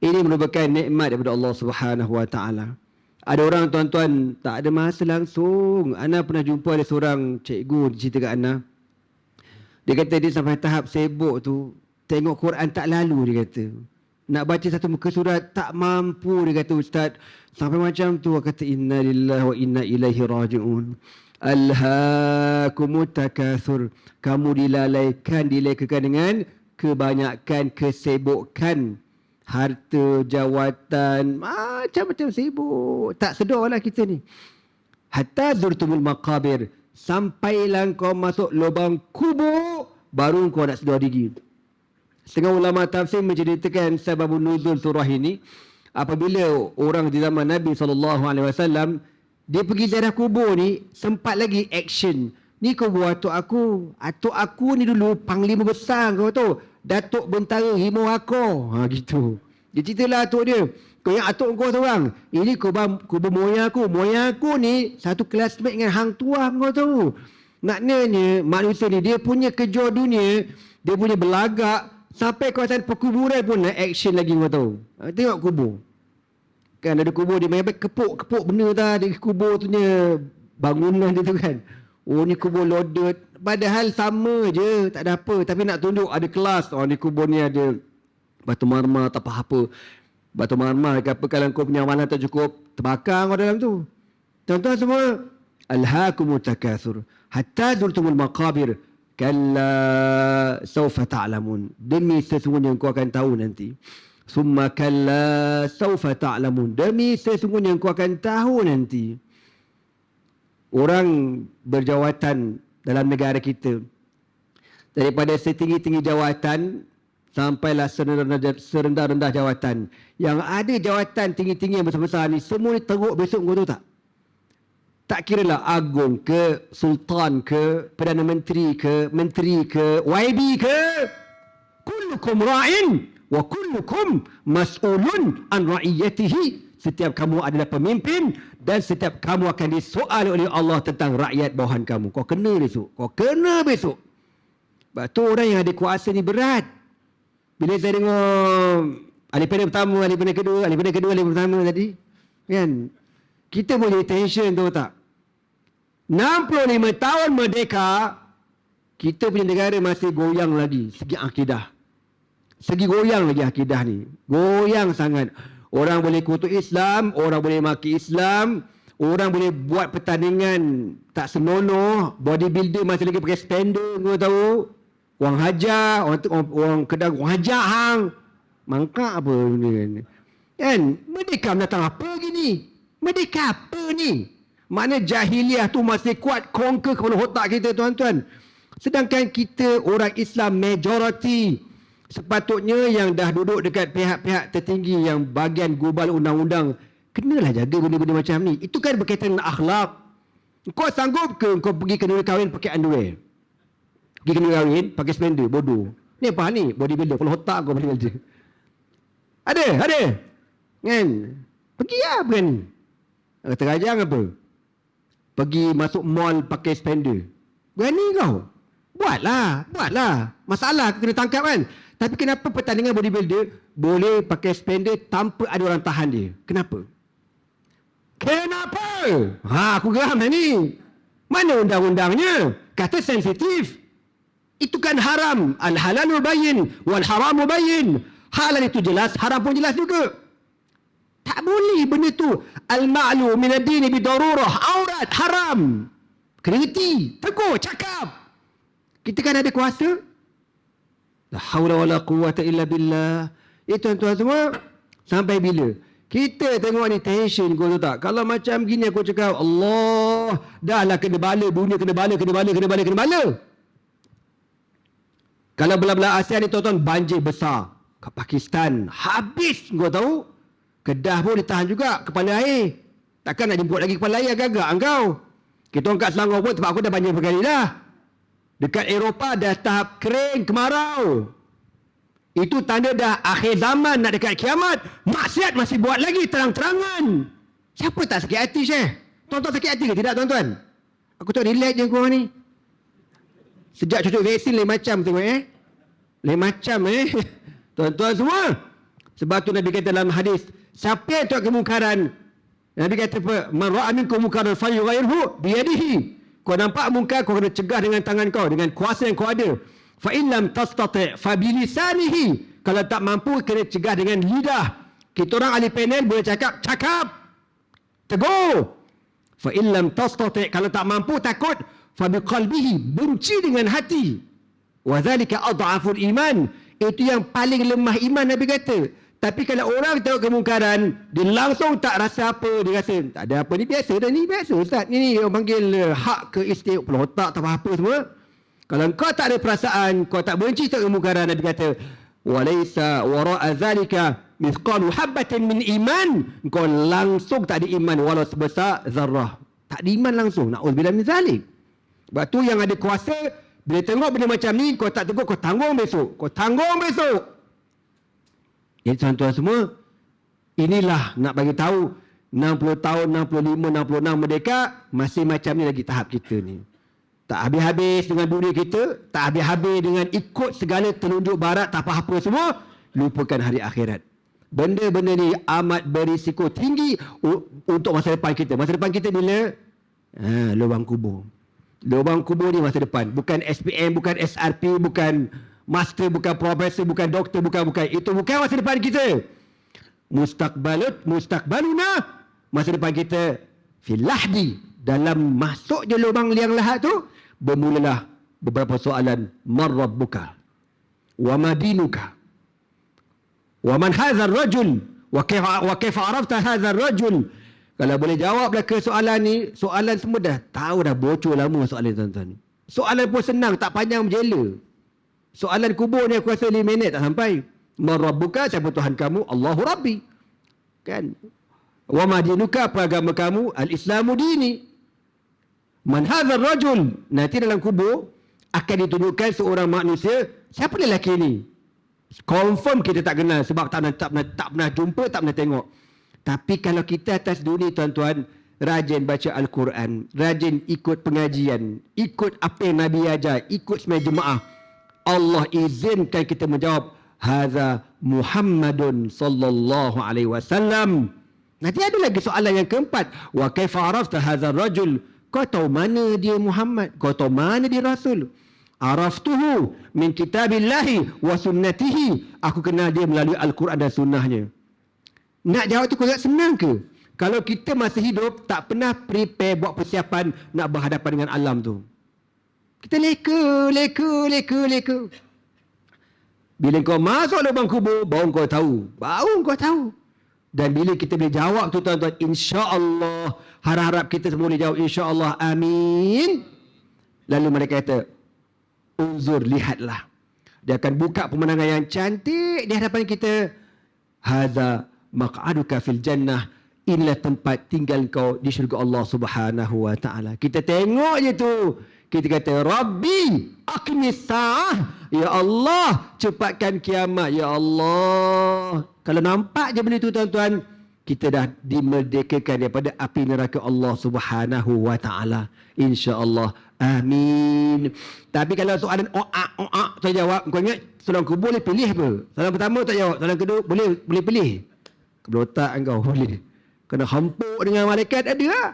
Ini merupakan nikmat daripada Allah Subhanahu wa taala. Ada orang tuan-tuan tak ada masa langsung. Ana pernah jumpa ada seorang cikgu cerita kat Ana. Dia kata dia sampai tahap sibuk tu, tengok Quran tak lalu dia kata. Nak baca satu muka surat tak mampu dia kata ustaz. Sampai macam tu dia kata inna lillahi wa inna ilaihi raji'un. Alhaakumut takatsur. Kamu dilekakan dengan kebanyakan kesibukan. Harta, jawatan, macam-macam sibuk. Tak sedarlah kita ni. Hatta zurtumul maqabir. Sampailah kau masuk lubang kubur, baru kau nak sedar diri. Setengah ulama tafsir menceritakan sebab nuzul surah ini. Apabila orang di zaman Nabi SAW, dia pergi ziarah kubur ni, sempat lagi action. Ni kubur atuk aku. Atuk aku ni dulu panglima besar kau tahu. Datuk Bentara Himo Akor. Gitu. Dia ceritalah atuk dia. Kau yang atuk kau seorang. Ini kubur moyang aku. Moyang aku ni satu classmate dengan hang tua kau tahu. Maknanya manusia ni dia punya kejuar dunia. Dia punya belagak. Sampai kawasan perkuburan pun action lagi kau tahu. Tengok kubur. Kan ada kubur dia main kepuk benda tak. Di kubur tu punya bangunan dia tu kan. Oh ni kubur loaded. Padahal sama je, tak ada apa. Tapi nak tunjuk ada kelas. Oh ni kubur ni ada batu marmar tak apa-apa. Batu marmar ke apa, kalau kau punya amalan tak cukup, terbakar kau dalam tu. Tuan-tuan semua, Alhaakumut takatsur hatta zurtumul maqabir. Kalla sawfa ta'lamun. Demi sesungguhnya kau akan tahu nanti. Summa kalla sawfa ta'lamun. Demi sesungguhnya kau akan tahu nanti. Orang berjawatan dalam negara kita, daripada setinggi-tinggi jawatan sampailah serendah-rendah jawatan. Yang ada jawatan tinggi-tinggi yang besar-besar ni, semua ni teruk besok kau tahu tak? Tak kira lah agung ke, sultan ke, perdana menteri ke, menteri ke, YB ke, kullukum ra'in wa kullukum mas'ulun an ra'iyatihi. Setiap kamu adalah pemimpin dan setiap kamu akan disoal oleh Allah tentang rakyat bawahan kamu. Kau kena besok. Kau kena besok. Sebab tu orang yang ada kuasa ni berat. Bila saya dengar alipana pertama, alipana kedua, alipana pertama tadi. Kan? Kita boleh tension tu tak? 65 tahun merdeka, kita punya negara masih goyang lagi segi akidah. Segi goyang lagi akidah ni. Goyang sangat. Orang boleh kutuk Islam, orang boleh maki Islam, orang boleh buat pertandingan tak senonoh, bodybuilder masih lagi pakai spender, kau tahu. Orang hajar, orang kedai orang hajar hang. Mangkak apa ni? Kan? Merdeka datang apa gini? Merdeka apa ni? Mana jahiliah tu masih kuat conquer kepala otak kita tuan-tuan. Sedangkan kita orang Islam majority. Sepatutnya yang dah duduk dekat pihak-pihak tertinggi yang bahagian global undang-undang, kenalah jaga benda-benda macam ni. Itu kan berkaitan dengan akhlak. Kau sanggup ke kau pergi kena kahwin pakai underwear? Pergi kena kahwin pakai spender, bodoh. Ni apa ni? Bodybuilder, kepala otak kau bodybuilder. Ada. Kan? Pergi lah berani. Terajang apa? Pergi masuk mall pakai spender. Berani kau? Buatlah. Masalah kena tangkap kan. Tapi kenapa pertandingan bodybuilder boleh pakai spender tanpa ada orang tahan dia? Kenapa? Aku geram ni. Mana undang-undangnya? Kata sensitif. Itu kan haram. Al-halalu bayin wal haramu bayin. Halal itu jelas, haram pun jelas juga. Tak boleh benda tu. Al-ma'lu min ad-dini bidarurah. Aurat, haram. Kena reti, tegur, cakap. Kita kan ada kuasa. La haula wala quwwata illa billah. Tuan-tuan semua, sampai bila? Kita tengok ni tension kau tahu tak? Kalau macam gini aku cakap, Allah, dah lah kena bala, dunia kena bala. Kalau belah-belah ASEAN ni tuan-tuan, banjir besar. Kat Pakistan, habis kau tahu. Kedah pun ditahan juga kepala air. Takkan nak jemput lagi kepala air, agak-agak engkau. Kita orang kat Selangor pun tempat aku dah banjir berkali dah. Dekat Eropah dah tahap kering, kemarau. Itu tanda dah akhir zaman, nak dekat kiamat. Maksiat masih buat lagi terang-terangan. Siapa tak sakit hati, Syekh? Tuan-tuan sakit hati ke tidak, tuan-tuan? Aku tak relax je korang ni. Sejak cucuk vaksin lain macam tengok Lain macam Tuan-tuan semua. Sebab tu Nabi kata dalam hadis, siapa yang tengok kemungkaran, Nabi kata apa? Man ra'a minkum munkaran falyughayyirhu biyadihi. Kau nampak mungkar, kau kena cegah dengan tangan kau, dengan kuasa yang kau ada. Fa in lam tastati' fa bilisanihi. Kalau tak mampu, kena cegah dengan lidah. Kita orang ahli panel boleh cakap, tegur. Fa in lam tastati', kalau tak mampu, takut, fa biqalbihi, benci dengan hati. Wa dzalika adhaful iman. Itu yang paling lemah iman, Nabi kata. Tapi kalau orang tengok kemungkaran, dia langsung tak rasa apa. Dia rasa, tak ada apa ni, biasa dah ni, biasa Ustaz. Ni orang panggil hak ke istiq, pelotak tak apa-apa semua. Kalau kau tak ada perasaan, kau tak benci tengok kemungkaran, Nabi kata, walaysa wara'a dzalika mithqalu habbatin min iman. Kau langsung tak ada iman walau sebesar zarrah. Tak ada iman langsung. Na'udzubillah min zalik. Sebab tu yang ada kuasa, bila tengok benda macam ni, kau tak tegur, kau tanggung besok. Jadi tuan-tuan semua, inilah nak bagi tahu 60 tahun, 65, 66 merdeka, masih macam ni lagi tahap kita ni. Tak habis-habis dengan dunia kita, tak habis-habis dengan ikut segala telunjuk barat, tak apa-apa semua, lupakan hari akhirat. Benda-benda ni amat berisiko tinggi untuk masa depan kita. Masa depan kita bila? Lubang kubur. Lubang kubur ni masa depan. Bukan SPM, bukan SRP, bukan master, bukan profesor, bukan doktor, bukan. Itu bukan masa depan kita. Mustaqbaluna, masa depan kita fil lahdi. Dalam masuk je lubang liang lahat tu, bermulalah beberapa soalan. Man rabbuka? Wa ma dinuka? Wa man hadha ar-rajul? Wa kaifa arafta hadha ar-rajul? Kalau boleh jawablah ke soalan ni, soalan semua dah tahu, dah bocor lama soalan tuan-tuan. Soalan pun senang, tak panjang menjela. Soalan kubur ni aku rasa 5 minit tak sampai. Man rabbuka? Siapa Tuhan kamu? Allahu Rabbi. Kan? Wa ma dinuka? Apa agama kamu? Al-Islamu dini. Man hadzal rajul? Nanti dalam kubur akan ditunjukkan seorang manusia. Siapa lelaki ni? Confirm kita tak kenal sebab tak pernah jumpa, tak pernah tengok. Tapi kalau kita atas dunia tuan-tuan, rajin baca Al-Quran, rajin ikut pengajian, ikut apa yang Nabi ajar, ikut semua jemaah, Allah izinkan kita menjawab hadza Muhammadun sallallahu alaihi wasallam. Nanti ada lagi soalan yang keempat, wa kaifa arafta hadzal rajul? Kau tahu mana dia Muhammad? Kau tahu mana dia Rasul? Araftuhu min kitabillahi wa sunnatihi. Aku kenal dia melalui Al-Quran dan sunnahnya. Nak jawab tu agak senang ke? Kalau kita masih hidup, tak pernah prepare buat persiapan nak berhadapan dengan alam tu. Kita leka. Bila kau masuk lubang kubur, baru kau tahu. Dan bila kita boleh jawab tu tuan-tuan, insya-Allah, harap-harap kita semua boleh jawab insya-Allah, amin. Lalu mereka kata, unzur, lihatlah. Dia akan buka pemandangan yang cantik di hadapan kita. Hadza maq'aduka fil jannah. Inilah tempat tinggal kau di syurga Allah Subhanahu wa taala. Kita tengok je tu. Kita kata, Rabbi, aqimis sa'ah. Ya Allah, cepatkan kiamat. Ya Allah. Kalau nampak je benda tu tuan-tuan, kita dah dimerdekakan daripada api neraka Allah Subhanahu wa taala. Insya-Allah. Amin. Tapi kalau soalan tak jawab, kau ingat soalan aku boleh pilih apa? Soalan pertama tak jawab, soalan kedua boleh pilih. Kepala otak engkau boleh. Kena hempuk dengan malaikat ada lah.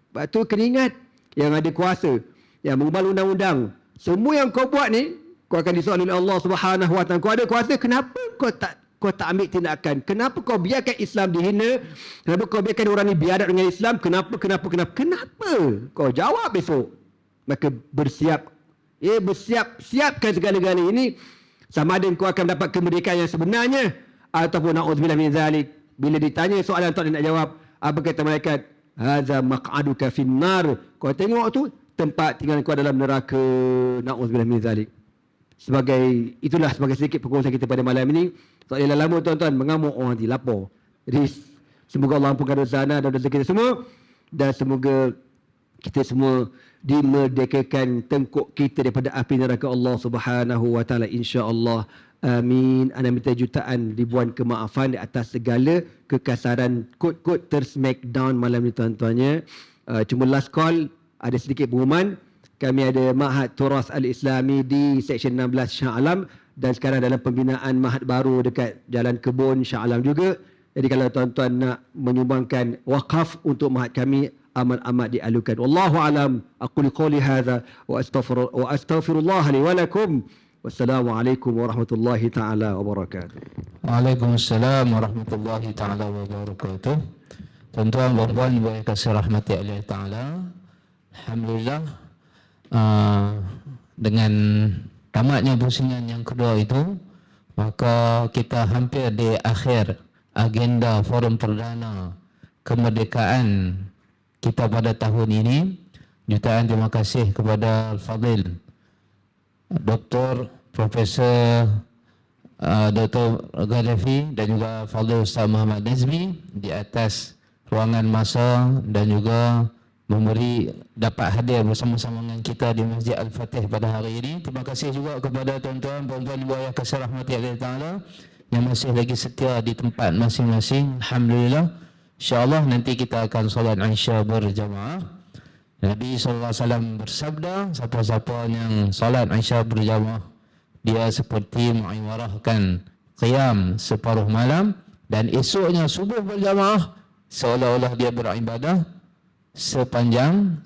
Lepas tu kena ingat yang ada kuasa, yang mengubah undang-undang. Semua yang kau buat ni, kau akan disoal oleh Allah Subhanahu wa taala. Kau ada kuasa, kenapa kau tak ambil tindakan? Kenapa kau biarkan Islam dihina? Kenapa kau biarkan orang ni biadab dengan Islam? Kenapa? Kau jawab besok. Maka bersiap. Siapkan segala-galanya ini. Sama ada kau akan dapat kemerdekaan yang sebenarnya ataupun na'udzubillah min zalik. Bila ditanya soalan tak nak jawab, apa kata malaikat? Hadza maq'aduka finnar. Kau tengok tu tempat tinggal kau dalam neraka. Na'udzubillah min zalik. Itulah sebagai sedikit perkongsian kita pada malam ini. Soalnya lama tuan-tuan mengamuk orang nanti lapar. Jadi semoga Allah ampunkan dosa anda dan dosa kita semua, dan semoga kita semua dimerdekakan tengkuk kita daripada api neraka Allah Subhanahu wa taala, insya-Allah. Amin. Anda minta jutaan ribuan kemaafan di atas segala kekasaran kod-kod tersmackdown malam ni tuan-tuannya. Cuma last call, ada sedikit pengumuman. Kami ada Ma'had Turas Al-Islami di Seksyen 16 Shah Alam, dan sekarang dalam pembinaan Ma'had baru dekat Jalan Kebun Shah Alam juga. Jadi kalau tuan-tuan nak menyumbangkan wakaf untuk Ma'had kami, amat-amat dialukan. Wallahu alam. Aqulu qouli hadza wa astaghfirullah li wa lakum. Wassalamualaikum warahmatullahi taala wabarakatuh. Waalaikumsalam warahmatullahi taala wabarakatuh. Tuan-tuan dan puan yang kasih rahmati Allah taala, alhamdulillah, dengan tamatnya pusingan yang kedua itu, maka kita hampir di akhir agenda forum perdana kemerdekaan kita pada tahun ini. Jutaan terima kasih kepada Al-Fadhil Dr. Profesor Dr. Gaddafi dan juga Fadhil Ustaz Muhammad Nazmi di atas ruangan masa dan juga memberi dapat hadir bersama-sama dengan kita di Masjid Al-Fatih pada hari ini. Terima kasih juga kepada tuan-tuan, puan-puan, ibu ayah kasih rahmati Allah Ta'ala yang masih lagi setia di tempat masing-masing. Alhamdulillah. InsyaAllah nanti kita akan solat Isya berjamaah. Nabi SAW bersabda, siapa-siapa yang solat Isya berjamaah, dia seperti mengimarahkan qiyam separuh malam, dan esoknya subuh berjamaah seolah-olah dia beribadah sepanjang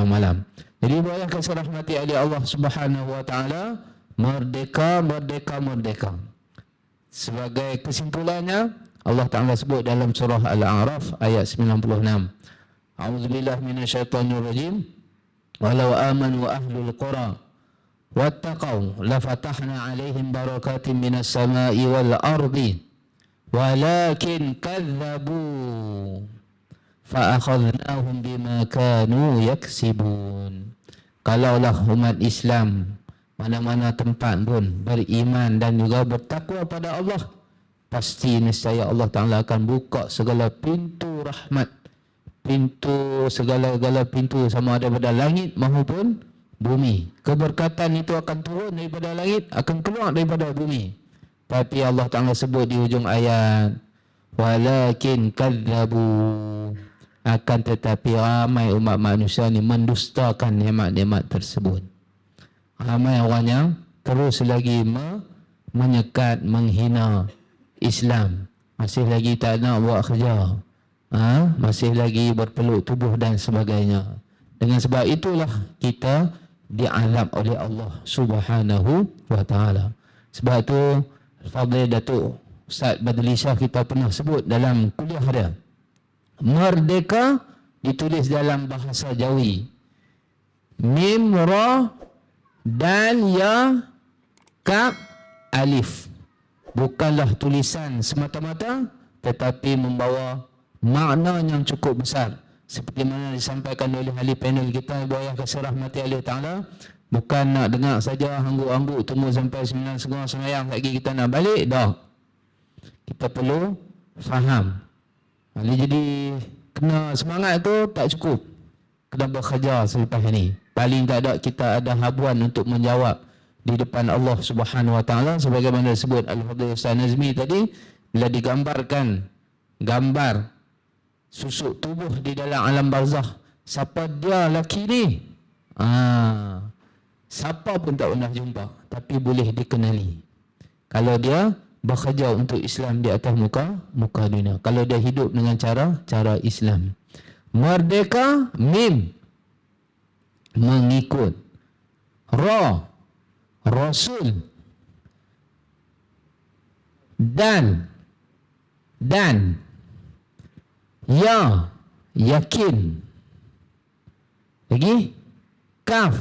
malam. Jadi boleh kasih rahmati Allah Subhanahu wa taala, merdeka. Sebagai kesimpulannya, Allah Taala sebut dalam surah Al-A'raf ayat 96. A'udzubillahi minasyaitonir rajim. Walau amanu ahlul qura wattaqau lafatahna 'alaihim barakatin minas sama'i wal ardi walakin kadzabu fa'akhadnahum bima kanu yaksibun. Kalaulah umat Islam mana-mana tempat pun beriman dan juga bertakwa pada Allah, pasti niscaya Allah Ta'ala akan buka segala pintu rahmat, segala-gala pintu sama ada daripada langit maupun bumi. Keberkatan itu akan turun daripada langit, akan keluar daripada bumi. Tapi Allah Ta'ala sebut di hujung ayat, walakin kadzabu, akan tetapi ramai umat manusia ni mendustakan nikmat-nikmat tersebut. Ramai orang yang terus lagi menyekat, menghina Islam, masih lagi tak nak buat kerja, masih lagi berpeluk tubuh dan sebagainya. Dengan sebab itulah kita diazab oleh Allah Subhanahu wa taala. Sebab tu Fadil Datuk Ustaz Badli Shah kita pernah sebut dalam kuliah dia, merdeka ditulis dalam bahasa Jawi, mim, ra dan ya, kaf, alif. Bukanlah tulisan semata-mata, tetapi membawa makna yang cukup besar. Seperti mana disampaikan oleh ahli panel kita, Ibu kasih rahmati Allah Ta'ala, bukan nak dengar saja angguk-angguk tunggu sampai 9 setengah semayang lagi kita nak balik, dah. Kita perlu faham. Jadi kena semangat tu tak cukup, kena bekerja selepas ini. Paling tak ada kita ada habuan untuk menjawab di depan Allah Subhanahu wa taala, sebagaimana disebut Al-Fadhil Ustaz Nazmi tadi, bila digambarkan gambar susuk tubuh di dalam alam barzakh. Siapa dia lelaki ni? Siapa pun tak pernah jumpa, tapi boleh dikenali. Kalau dia bekerja untuk Islam di atas muka dunia. Kalau dia hidup dengan cara Islam. Merdeka, mim, mengikut. Rasul. Dan ya, yakin. Lagi kaf,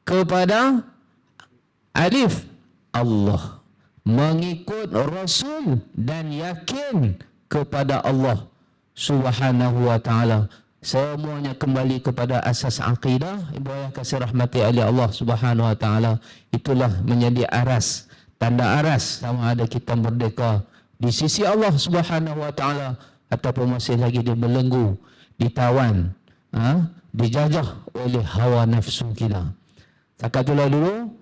kepada alif, Allah. Mengikut Rasul dan yakin kepada Allah Subhanahu wa ta'ala. Semuanya kembali kepada asas akidah. Ibu ayah kasih rahmati oleh Allah Subhanahu wa ta'ala. Itulah menjadi aras, tanda aras sama ada kita merdeka di sisi Allah Subhanahu wa ta'ala ataupun masih lagi dibelenggu, ditawan, dijajah oleh hawa nafsu kita. Setakat itulah dulu.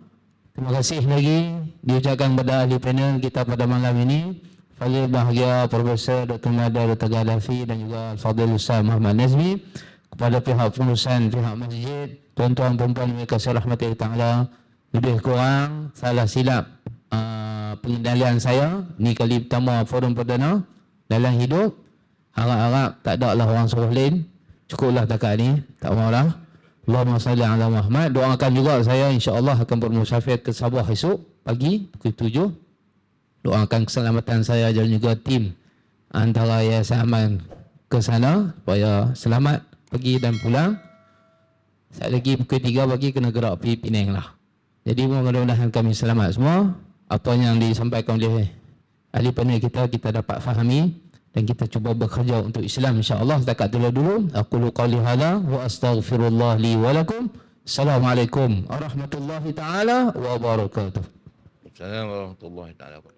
Terima kasih lagi diucapkan kepada ahli panel kita pada malam ini. Fadil bahagia Profesor Dr. Mada Dr. Gaddafi dan juga Al-Fadhil Ustaz Muhammad Nazmi. Kepada pihak pengurusan, pihak masjid, tuan-tuan perempuan mereka saya rahmati ta'ala. Lebih kurang salah silap pengendalian saya. Ni kali pertama forum perdana dalam hidup. Harap-harap tak ada lah orang suruh lain. Cukuplah takat ni, tak maulah. Allahumma salli ala Muhammad. Doakan juga saya insya-Allah akan bermusafir ke Sabah esok pagi pukul 7. Doakan keselamatan saya dan juga tim antara Yayasan Aman ke sana supaya selamat pergi dan pulang. Saat lagi pukul 3 pagi kena gerak pergi Penang lah. Jadi mudah-mudahan kami selamat semua. Apa yang disampaikan oleh ahli panel kita dapat fahami dan kita cuba bekerja untuk Islam insya-Allah. Setakat dulu. Aqulu qali hadza wa astaghfirullah li wa lakum. Assalamualaikum warahmatullahi taala wabarakatuh. Assalamualaikum warahmatullahi taala wabarakatuh.